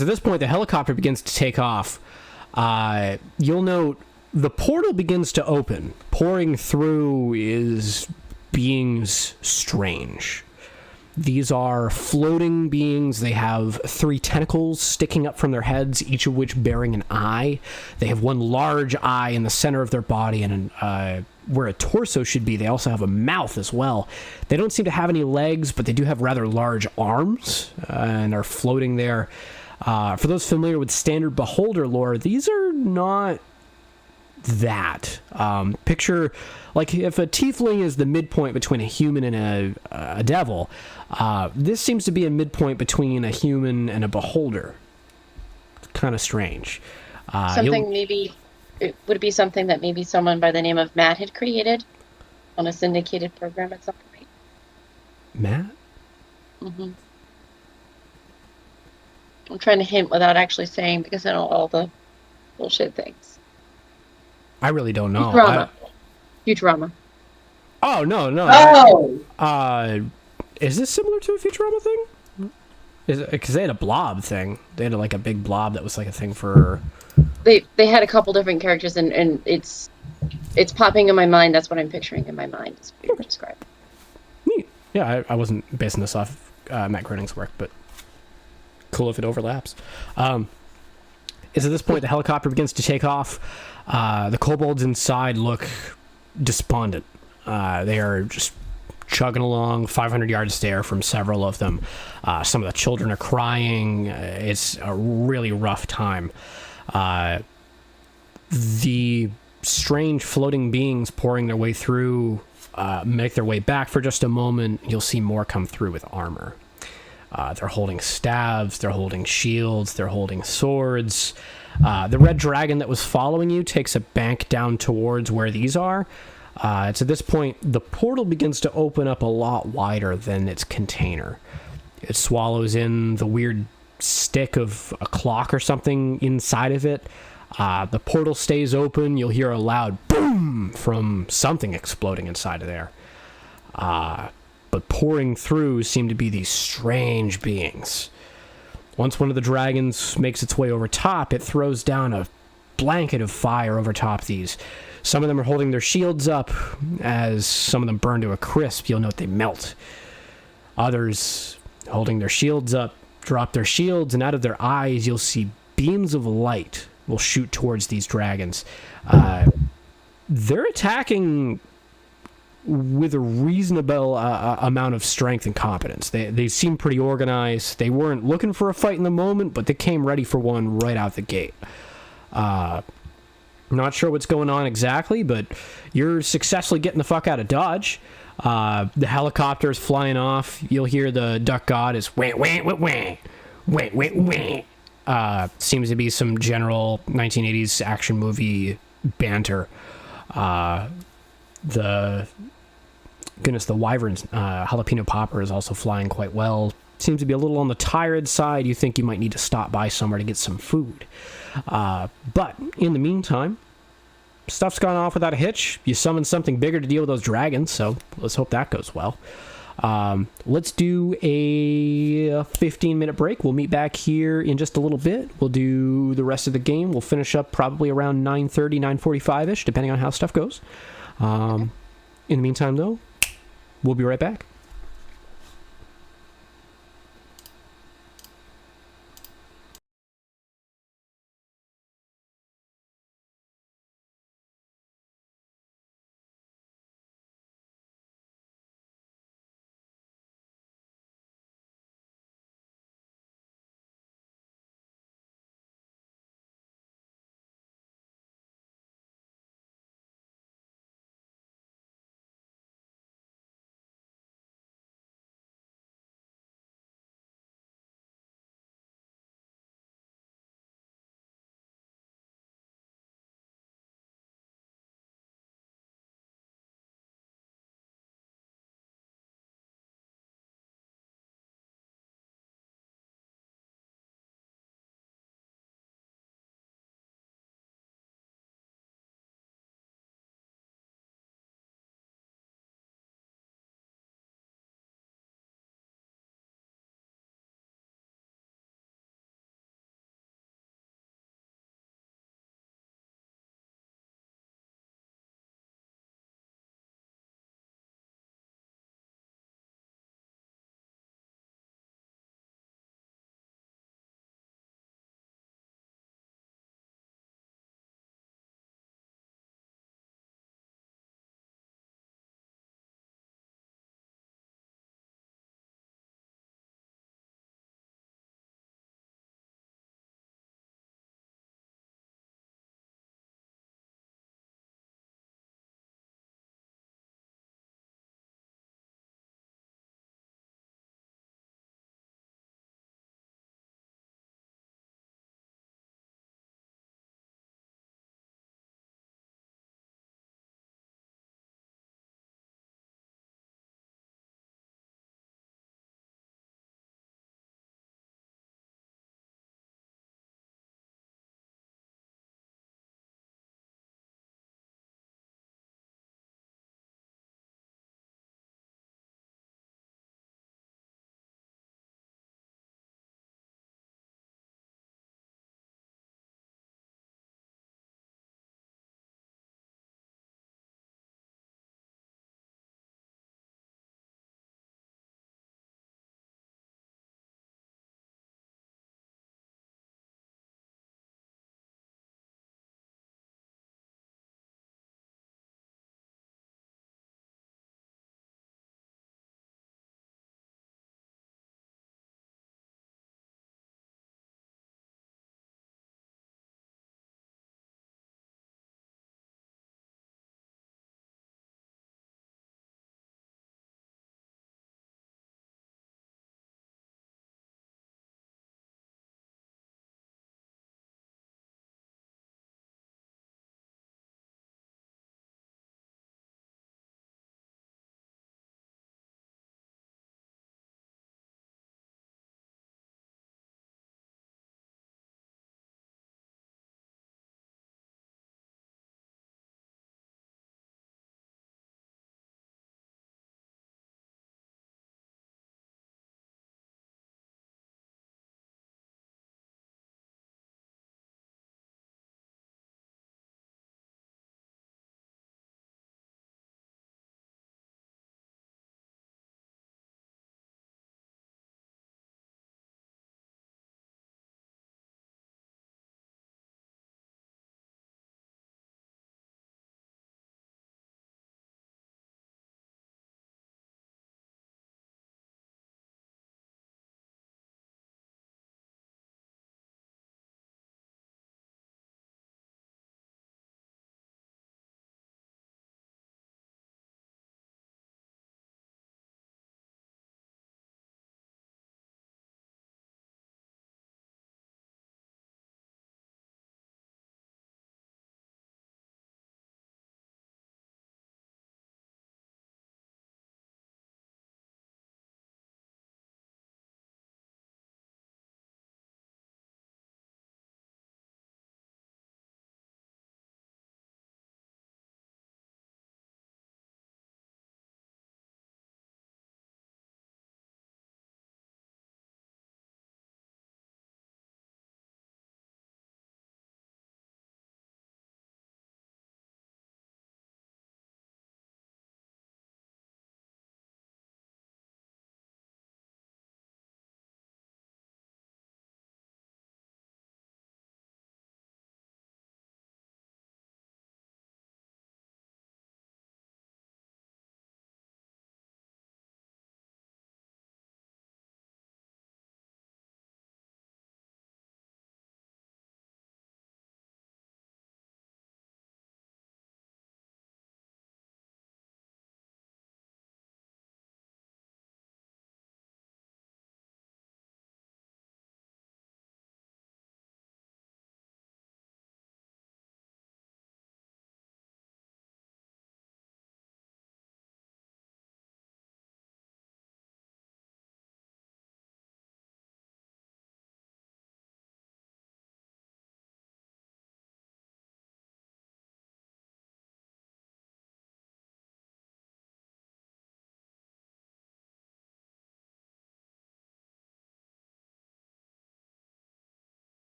at this point the helicopter begins to take off. You'll note the portal begins to open. Pouring through is beings strange. These are floating beings. They have 3 tentacles sticking up from their heads, each of which bearing an eye. They have one large eye in the center of their body, and where a torso should be, they also have a mouth as well. They don't seem to have any legs, but they do have rather large arms, and are floating there. For those familiar with standard Beholder lore, these are not that. Picture, like, if a tiefling is the midpoint between a human and a devil, this seems to be a midpoint between a human and a beholder. It's kind of strange. Something maybe, would it be something that maybe someone by the name of Matt had created on a syndicated program at some point? Matt? Mm-hmm. I'm trying to hint without actually saying because I know all the bullshit things. I really don't know. Futurama. Oh, no. Oh! Is this similar to a Futurama thing? Because they had a blob thing. They had like a big blob that was like a thing for... They had a couple different characters, and it's popping in my mind. That's what I'm picturing in my mind. Is what you're describing. Neat. Yeah, I wasn't basing this off Matt Groening's work, but cool if it overlaps. Is at this point the helicopter begins to take off. The kobolds inside look despondent. They are just chugging along, 500 yards there from several of them. Some of the children are crying. It's a really rough time. The strange floating beings pouring their way through make their way back for just a moment. You'll see more come through with armor. They're holding staves, they're holding shields, they're holding swords. The red dragon that was following you takes a bank down towards where these are. It's at this point the portal begins to open up a lot wider than its container. It swallows in the weird stick of a clock or something inside of it. The portal stays open. You'll hear a loud boom from something exploding inside of there. But pouring through seem to be these strange beings. Once one of the dragons makes its way over top, it throws down a blanket of fire over top these. Some of them are holding their shields up. As some of them burn to a crisp, you'll note they melt. Others, holding their shields up, drop their shields, and out of their eyes, you'll see beams of light will shoot towards these dragons. They're attacking with a reasonable amount of strength and competence. They seem pretty organized. They weren't looking for a fight in the moment, but they came ready for one right out the gate. Not sure what's going on exactly, but you're successfully getting the fuck out of Dodge. The helicopter is flying off. You'll hear the duck god is wah, wah, wah, wah, wah, wah, wah. Seems to be some general 1980s action movie banter. The wyvern's jalapeno popper is also flying quite well. Seems to be a little on the tired side. You think you might need to stop by somewhere to get some food. But in the meantime, stuff's gone off without a hitch. You summoned something bigger to deal with those dragons, so let's hope that goes well. Let's do a 15-minute break. We'll meet back here in just a little bit. We'll do the rest of the game. We'll finish up probably around 9:30, 9:45-ish, depending on how stuff goes. In the meantime, though, we'll be right back.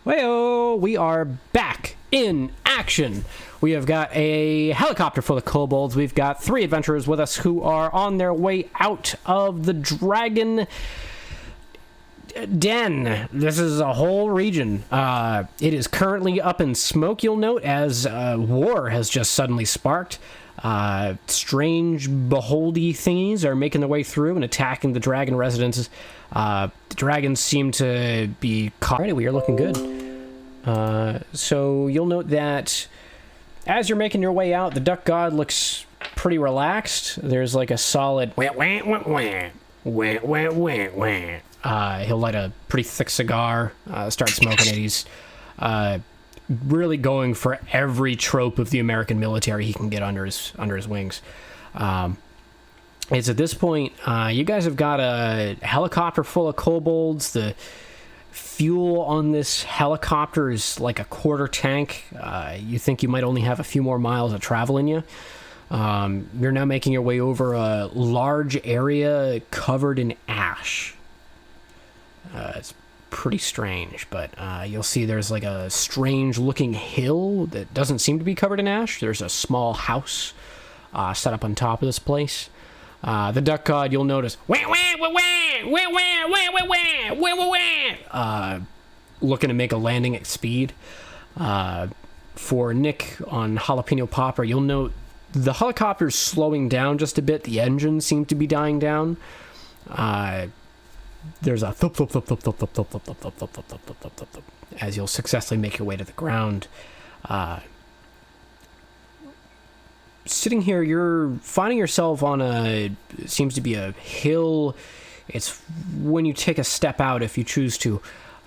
Well, we are back in action. We have got a helicopter full of kobolds. We've got 3 adventurers with us who are on their way out of the dragon den. This is a whole region. It is currently up in smoke, you'll note, as war has just suddenly sparked. Strange beholdy thingies are making their way through and attacking the dragon residences. The dragons seem to be caught. Alrighty, we are looking good. So you'll note that as you're making your way out, the duck god looks pretty relaxed. There's like a solid wah, wah, wah, wah, wah, wah, wah, wah. He'll light a pretty thick cigar, start smoking it. He's really going for every trope of the American military he can get under his wings. It's at this point, you guys have got a helicopter full of kobolds. The fuel on this helicopter is like a quarter tank. You think you might only have a few more miles of travel in you. You're now making your way over a large area covered in ash. It's pretty strange, but you'll see there's like a strange looking hill that doesn't seem to be covered in ash. There's a small house set up on top of this place. The duck god, you'll notice looking to make a landing at speed. For Nick on Jalapeno Popper, you'll note the helicopter's slowing down just a bit. The engines seem to be dying down. There's a thump, thump, thump, thump, thump, thump, thump, thump, thump, thump, thump, thump, thump, thump, thump, thump, as you'll successfully make your way to the ground. Sitting here, you're finding yourself on it seems to be a hill. It's when you take a step out, if you choose to,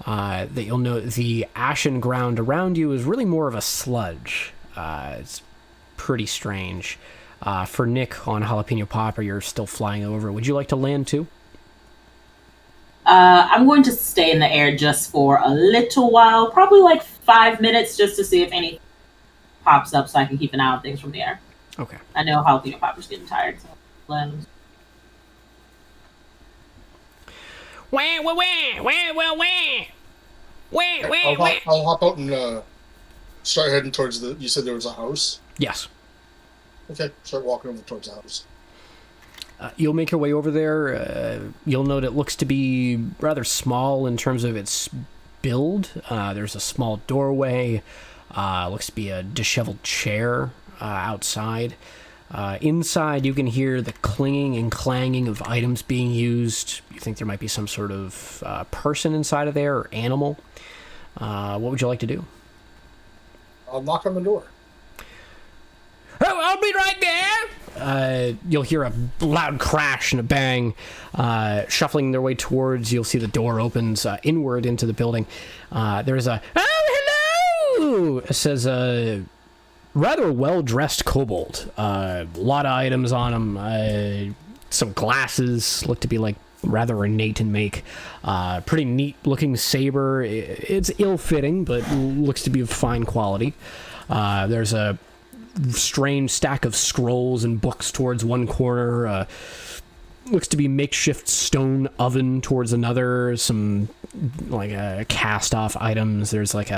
that you'll note the ashen ground around you is really more of a sludge. It's pretty strange. For Nick on Jalapeno Popper, you're still flying over. Would you like to land too? I'm going to stay in the air just for a little while, probably like 5 minutes, just to see if any pops up, so I can keep an eye on things from the air. Okay. I know Jalapeno Popper's getting tired. So lens. I'll hop out and start heading towards the. You said there was a house. Yes. Okay, start walking over towards the house. You'll make your way over there. You'll note it looks to be rather small in terms of its build. There's a small doorway. Looks to be a disheveled chair outside. Inside, you can hear the clinging and clanging of items being used. You think there might be some sort of person inside of there or animal. What would you like to do? I'll knock on the door. Oh, I'll be right there! You'll hear a loud crash and a bang. Shuffling their way towards, you'll see the door opens inward into the building. There's a, oh, hello! It says a rather well-dressed kobold. A lot of items on him. Some glasses, look to be like rather ornate in make. Pretty neat-looking saber. It's ill-fitting, but looks to be of fine quality. There's a strange stack of scrolls and books towards one corner. Looks to be makeshift stone oven towards another. Some like cast off items. There's like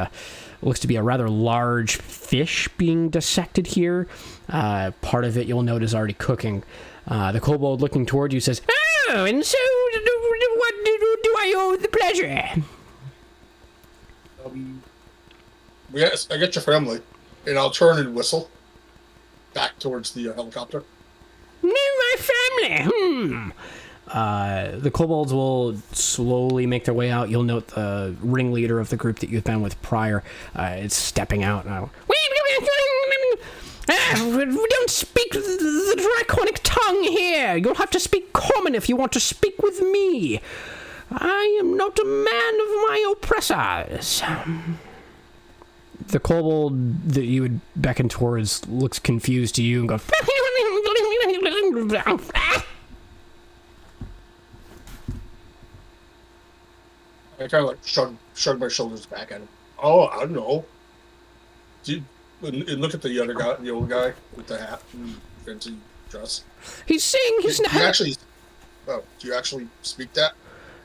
looks to be a rather large fish being dissected here. Part of it you'll note is already cooking. The kobold looking toward you says, "Oh, and so what do I owe the pleasure?" Yes, I get your family, and I'll turn and whistle back towards the helicopter. My family. The kobolds will slowly make their way out. You'll note the ringleader of the group that you've been with prior is stepping out now. We don't speak the draconic tongue here. You'll have to speak common if you want to speak with me. I am not a man of my oppressors. The kobold that you would beckon towards looks confused to you and goes, I kind of like shrug my shoulders back at him. Oh, I don't know. And look at the other guy, the old guy with the hat and fancy dress. He's saying he's not. Do you actually speak that?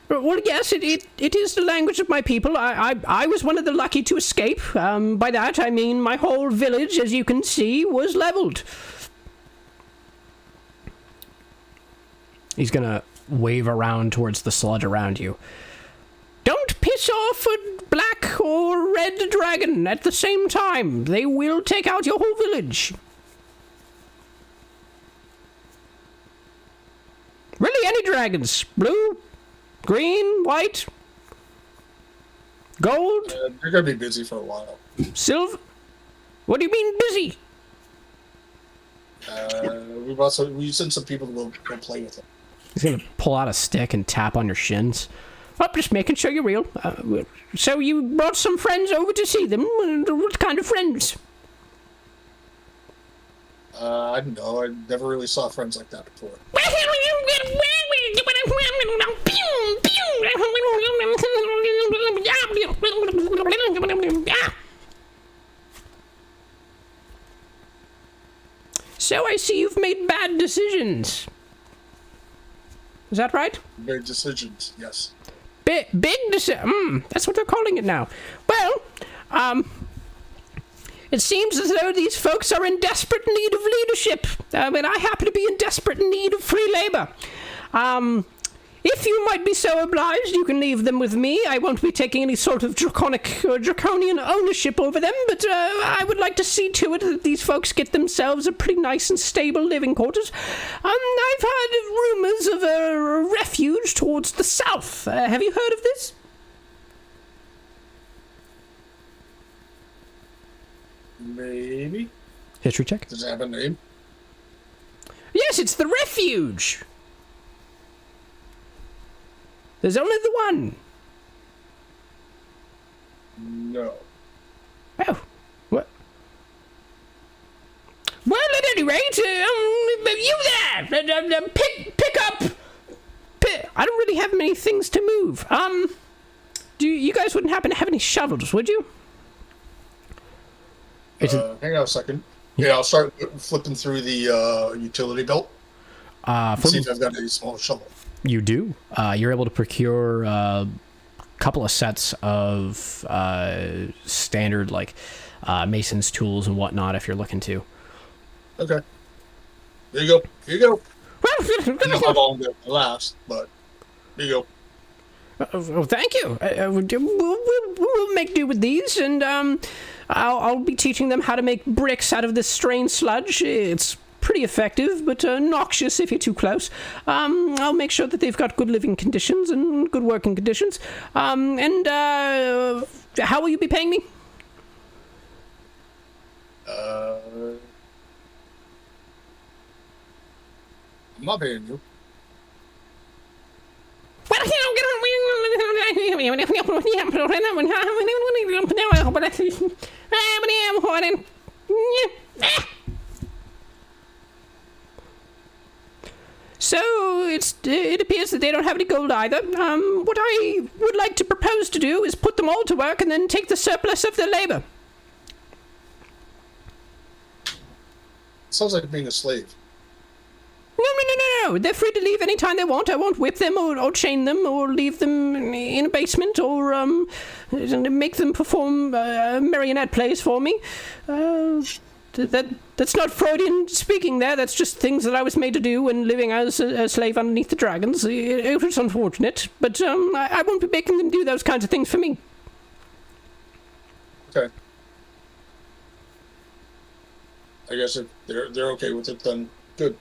Well, yes, it is the language of my people. I was one of the lucky to escape. By that, I mean my whole village, as you can see, was leveled. He's gonna wave around towards the sludge around you. Don't piss off a black or red dragon at the same time. They will take out your whole village. Really, any dragons? Blue? Green? White? Gold? They're gonna be busy for a while. Silver? What do you mean busy? We sent some people to go play with them. He's gonna pull out a stick and tap on your shins. Oh, just making sure you're real. So you brought some friends over to see them? What kind of friends? I don't know. I never really saw friends like that before. So I see you've made bad decisions. Is that right? Big decisions, yes. Big decision. That's what they're calling it now. Well, it seems as though these folks are in desperate need of leadership. And I happen to be in desperate need of free labor. If you might be so obliged, you can leave them with me. I won't be taking any sort of draconian ownership over them, but I would like to see to it that these folks get themselves a pretty nice and stable living quarters. I've heard rumors of a refuge towards the south. Have you heard of this? Maybe. History check. Does it have a name? Yes, it's the refuge. There's only the one. No. Oh, what? Well, at any rate, you there! Pick up! I don't really have many things to move. You guys wouldn't happen to have any shovels, would you? Hang on a second. Yeah, I'll start flipping through the utility belt. See if I've got any small shovel. You do. You're able to procure a couple of sets of standard, like, mason's tools and whatnot if you're looking to. Okay. There you go. Here you go. I don't know how long that lasts, but there you go. Oh, thank you. We'll make do with these, and I'll be teaching them how to make bricks out of this strange sludge. It's pretty effective, but noxious if you're too close. I'll make sure that they've got good living conditions and good working conditions. And how will you be paying me? I'm not paying you. So it appears that they don't have any gold either. What I would like to propose to do is put them all to work and then take the surplus of their labor. Sounds like being a slave. No. They're free to leave any time they want. I won't whip them or chain them or leave them in a basement or make them perform marionette plays for me. That's not Freudian speaking there. That's just things that I was made to do when living as a slave underneath the dragons. It was unfortunate, but I won't be making them do those kinds of things for me. Okay. I guess if they're okay with it, then good.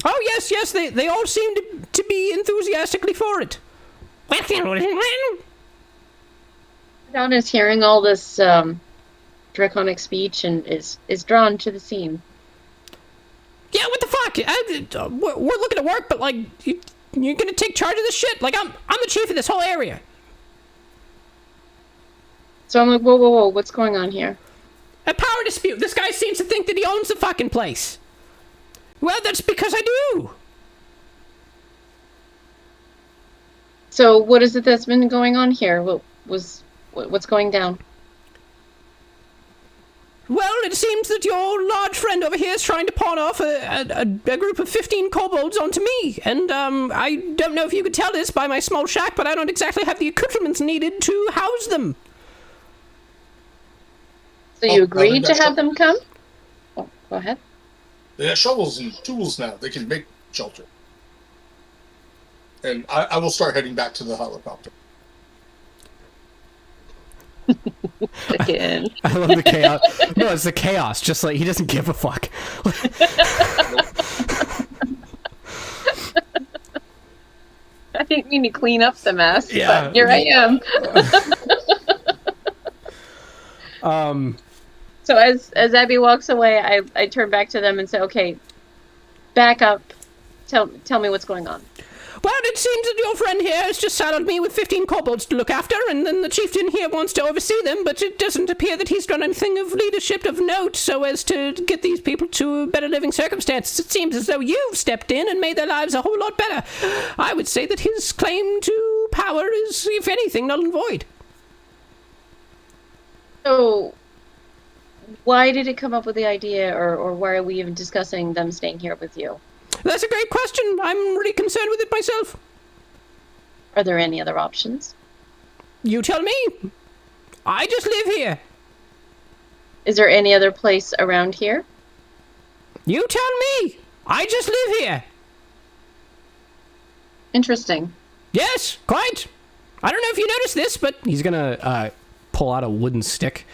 Oh, yes, they all seem to be enthusiastically for it. Don is hearing all this draconic speech and is drawn to the scene. Yeah, what the fuck? We're looking at work, but like, you're gonna take charge of this shit? Like, I'm the chief of this whole area. So I'm like, whoa, what's going on here? A power dispute. This guy seems to think that he owns the fucking place. Well, that's because I do. So what is it that's been going on here? What's going down? Well, it seems that your large friend over here is trying to pawn off a group of 15 kobolds onto me. And, I don't know if you could tell this by my small shack, but I don't exactly have the accoutrements needed to house them. So you agreed to have them come? Oh, go ahead. They have shovels and tools now. They can make shelter. And I will start heading back to the helicopter. Again. I love the chaos. No, it's the chaos. Just like, he doesn't give a fuck. I didn't mean to clean up the mess, Yeah. but here I am. So as Abby walks away, I turn back to them and say, okay, back up. Tell me what's going on. Well, it seems that your friend here has just saddled me with 15 kobolds to look after, and then the chieftain here wants to oversee them, but it doesn't appear that he's done anything of leadership of note so as to get these people to better living circumstances. It seems as though you've stepped in and made their lives a whole lot better. I would say that his claim to power is, if anything, null and void. So why did it come up with the idea, or why are we even discussing them staying here with you? That's a great question. I'm really concerned with it myself. Are there any other options? You tell me. I just live here. Is there any other place around here? You tell me. I just live here. Interesting. Yes, quite. I don't know if you noticed this, but he's gonna pull out a wooden stick,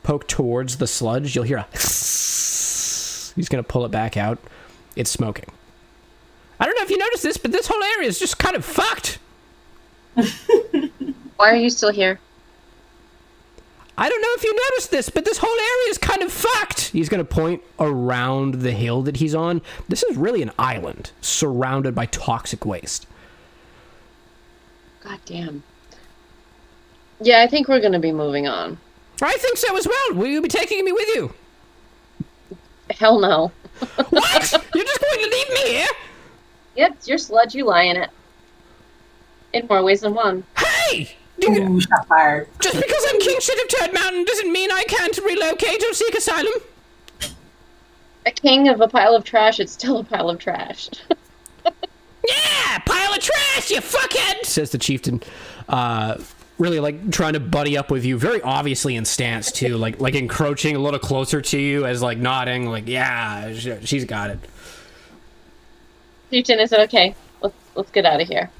poke towards the sludge. You'll hear a he's gonna pull it back out. It's smoking. I don't know if you noticed this, but this whole area is just kind of fucked. Why are you still here? I don't know if you noticed this, but this whole area is kind of fucked. He's going to point around the hill that he's on. This is really an island surrounded by toxic waste. God damn. Yeah, I think we're going to be moving on. I think so as well. Will you be taking me with you? Hell no. What? You're just going to leave me here? Yep, it's your sludge, you lie in it. In more ways than one. Hey! Ooh, shot fired. Just because I'm king shit of Turd Mountain doesn't mean I can't relocate or seek asylum. A king of a pile of trash, it's still a pile of trash. Yeah, pile of trash, you fuckhead! Says the chieftain, really like trying to buddy up with you, very obviously in stance too, like encroaching a little closer to you as like nodding, like yeah, she's got it. Chieftain, is it okay? Let's get out of here.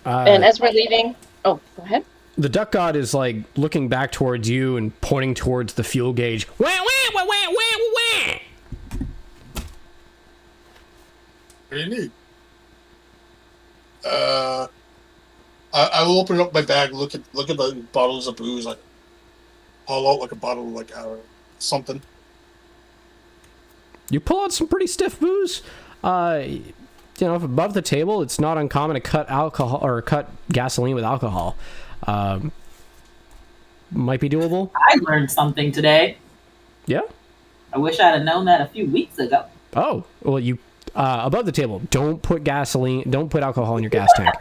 And as we're leaving, oh, go ahead. The duck god is like looking back towards you and pointing towards the fuel gauge. Wah, wah, wah, wah, wah, wah. What do you need? I will open up my bag, look at the bottles of booze, like haul out like a bottle of like something. You pull out some pretty stiff booze. You know, above the table, it's not uncommon to cut alcohol or cut gasoline with alcohol. Might be doable. I learned something today. Yeah. I wish I'd have known that a few weeks ago. Oh, well, you above the table. Don't put gasoline. Don't put alcohol in your gas tank.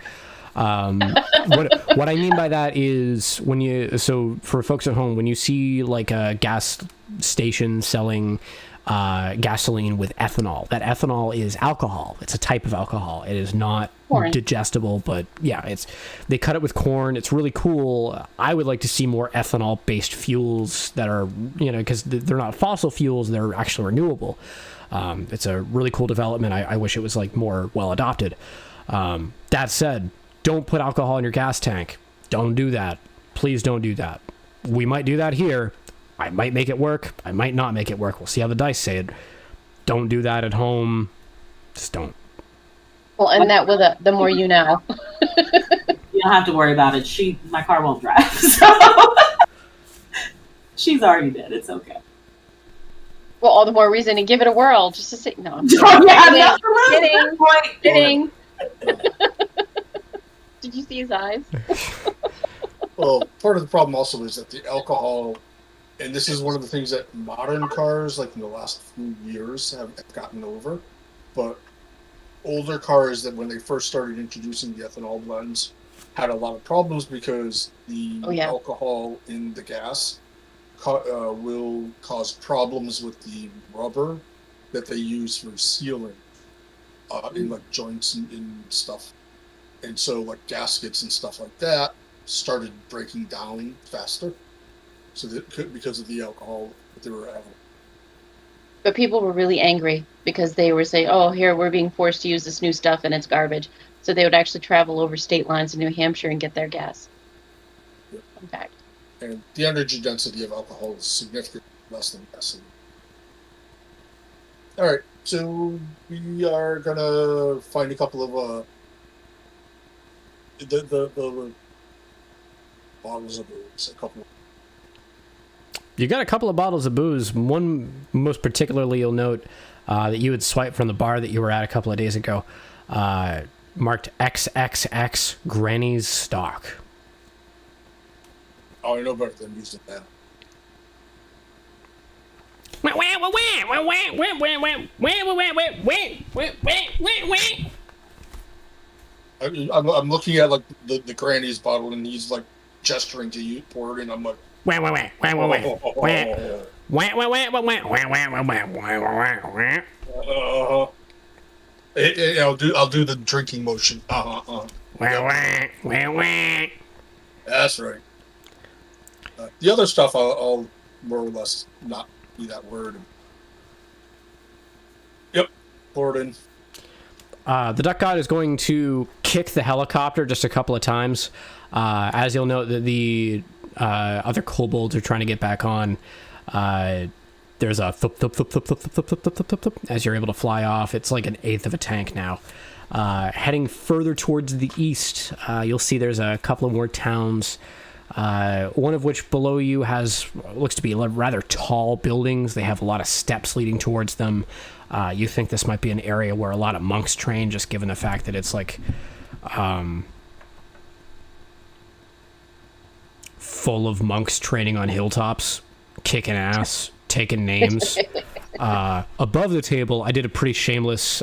What I mean by that is when you. So for folks at home, when you see like a gas station selling gasoline with ethanol, that ethanol is alcohol. It's a type of alcohol. It is not corn digestible, but yeah, they cut it with corn. It's really cool. I would like to see more ethanol based fuels that are, you know, because they're not fossil fuels, they're actually renewable. It's a really cool development. I wish it was like more well adopted. That said, don't put alcohol in your gas tank. Don't do that. Please don't do that. We might do that here. I might make it work. I might not make it work. We'll see how the dice say it. Don't do that at home. Just don't. Well, and that with the more you know. You don't have to worry about it. My car won't drive, so she's already dead. It's okay. Well, all the more reason to give it a whirl, just to say no. I'm kidding. Did you see his eyes? Well, part of the problem also is that the alcohol, and this is one of the things that modern cars, like in the last few years, have gotten over. But older cars that when they first started introducing the ethanol blends had a lot of problems because the alcohol in the gas will cause problems with the rubber that they use for sealing in like joints and stuff. And so like gaskets and stuff like that started breaking down faster. So that because of the alcohol that they were having. But people were really angry because they were saying, "Oh, here we're being forced to use this new stuff and it's garbage." So they would actually travel over state lines in New Hampshire and get their gas. Yeah. In fact. And the energy density of alcohol is significantly less than gasoline. All right, so we are gonna find a couple of the bottles of booze, a couple. You got a couple of bottles of booze. One, most particularly, you'll note that you had swiped from the bar that you were at a couple of days ago, marked XXX Granny's Stock. Oh, I know better than using that. I'm looking at like the Granny's bottle, and he's like gesturing to you, pour it in. I'm like, I'll do the drinking motion. That's right. The other stuff, I'll more or less not be that word. Yep, pour it in. The Duck God is going to kick the helicopter just a couple of times. As you'll note, that the other kobolds are trying to get back on. There's a thump, thump, thump, thump, thump, thump, thump, thump, thump, thump, as you're able to fly off. It's like an eighth of a tank now. Heading further towards the east, you'll see there's a couple of more towns. One of which below you looks to be rather tall buildings. They have a lot of steps leading towards them. You think this might be an area where a lot of monks train, just given the fact that it's like full of monks training on hilltops, kicking ass, taking names. Above the table, I did a pretty shameless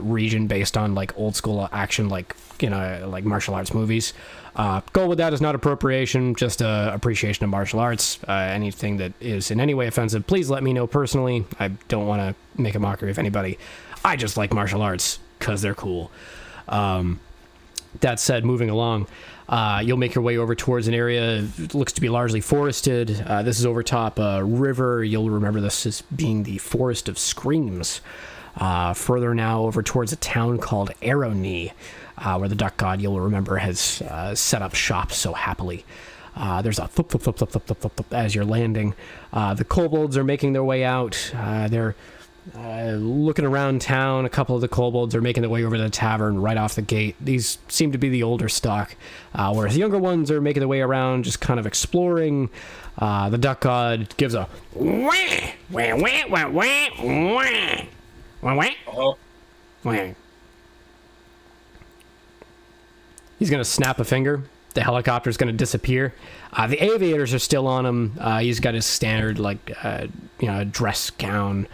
region based on like old school action, like like martial arts movies. Goal with that is not appropriation, just appreciation of martial arts. Anything that is in any way offensive, please let me know personally. I don't want to make a mockery of anybody. I just like martial arts because they're cool. That said, moving along, you'll make your way over towards an area that looks to be largely forested. This is over top a river. You'll remember this as being the Forest of Screams. Further now over towards a town called Arrowknee, where the Duck God, you'll remember, has set up shop so happily. There's a thump, thump, thump, thump, thump, thump, thump, as you're landing. The kobolds are making their way out. They're looking around town. A couple of the kobolds are making their way over to the tavern right off the gate. These seem to be the older stock, whereas the younger ones are making their way around, just kind of exploring. The Duck God gives a wah, wah, wah, wah, wah, wah. Wah. He's going to snap a finger. The helicopter's going to disappear. The aviators are still on him. He's got his standard, dress gown.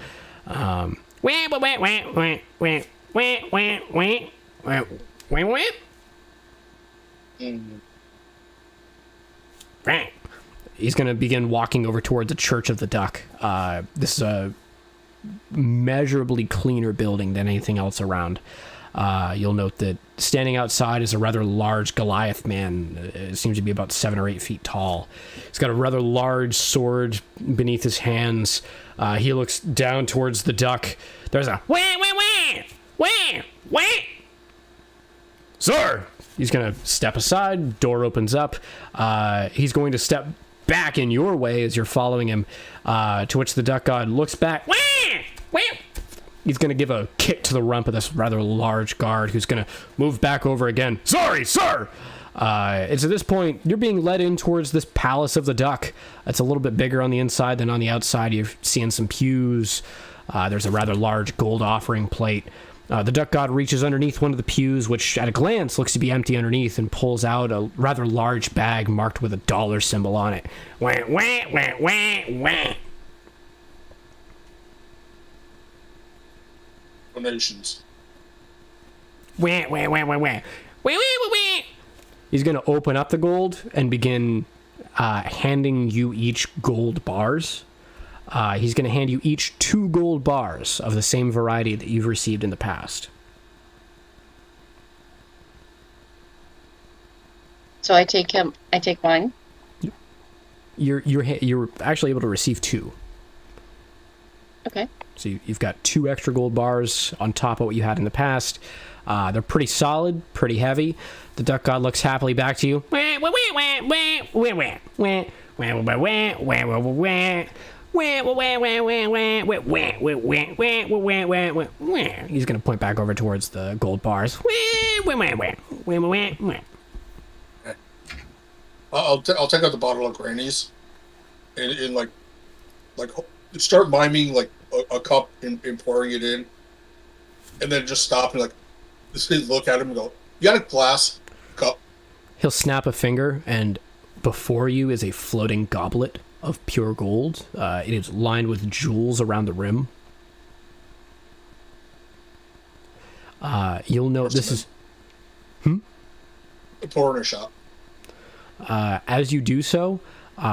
He's going to begin walking over towards the Church of the Duck. This is a measurably cleaner building than anything else around. You'll note that standing outside is a rather large Goliath man. It seems to be about 7 or 8 feet tall. He's got a rather large sword beneath his hands. He looks down towards the duck. There's a wah, wah, wah, wah, wah. Sir! He's going to step aside. Door opens up. He's going to step back in your way as you're following him, to which the Duck God looks back. Wah, wah. He's going to give a kick to the rump of this rather large guard, who's going to move back over again. Sorry, sir! It's at this point, you're being led in towards this Palace of the Duck. It's a little bit bigger on the inside than on the outside. You're seeing some pews. There's a rather large gold offering plate. The Duck God reaches underneath one of the pews, which at a glance looks to be empty underneath, and pulls out a rather large bag marked with a dollar symbol on it. Wah, wah, wah, wah, wah. Donations. Wah, wah, wah, wah, wah. Wah, wah, wah, wah. He's going to open up the gold and begin handing you each gold bars. He's going to hand you each 2 gold bars of the same variety that you've received in the past. So I take mine. You're actually able to receive 2. Okay. So you've got 2 extra gold bars on top of what you had in the past. They're pretty solid, pretty heavy. The duck god looks happily back to you. He's going to point back over towards the gold bars. I'll take out the bottle of Granny's and like start miming like a cup and pouring it in, and then just stop and like just look at him and go, "You got a glass cup?" He'll snap a finger, and before you is a floating goblet of pure gold. It is lined with jewels around the rim. You'll note this is... Pouring a shot. As you do so,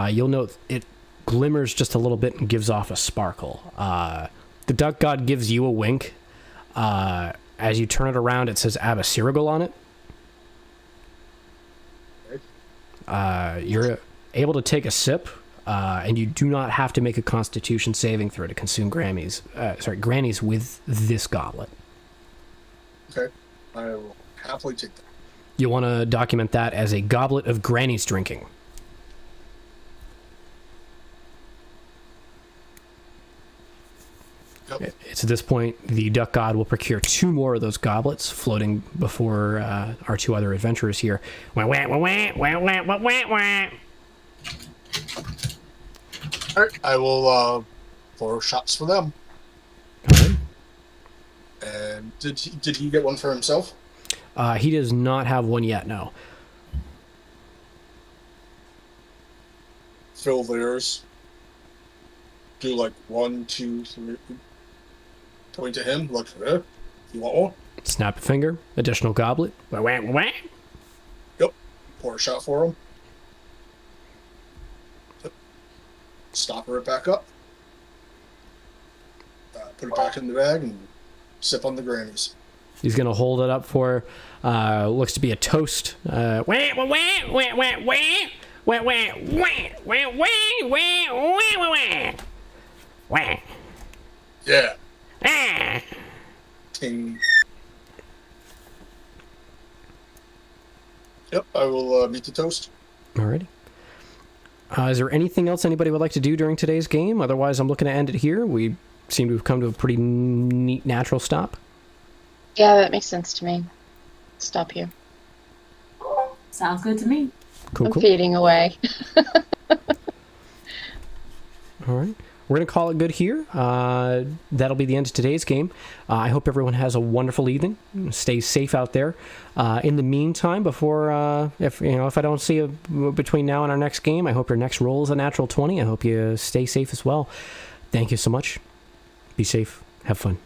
you'll note it glimmers just a little bit and gives off a sparkle. The duck god gives you a wink. As you turn it around, it says Abasirigal on it. You're able to take a sip, and you do not have to make a Constitution saving throw to consume grannies with this goblet. Okay, I will happily take that. You'll want to document that as a goblet of granny's drinking. Yep. It's at this point the duck god will procure 2 more of those goblets floating before our 2 other adventurers here. All right, I will pour shots for them. Okay. And did he get one for himself? He does not have one yet, no. Fill theirs. Do like 1, 2, 3. Point to him. Look for it. You want one? Snap a finger. Additional goblet. Yep. Pour a shot for him. Stopper it back up. Put it back in the bag and sip on the grannies. He's going to hold it up for, looks to be a toast. Yeah. Ting. Yep, I will meet the toast. Alrighty. Is there anything else anybody would like to do during today's game? Otherwise, I'm looking to end it here. We seem to have come to a pretty neat, natural stop. Yeah, that makes sense to me. Stop here. Sounds good to me. Cool, I'm cool. fading away. All right. We're going to call it good here. That'll be the end of today's game. I hope everyone has a wonderful evening. Stay safe out there. In the meantime, before if I don't see you between now and our next game, I hope your next roll is a natural 20. I hope you stay safe as well. Thank you so much. Be safe. Have fun.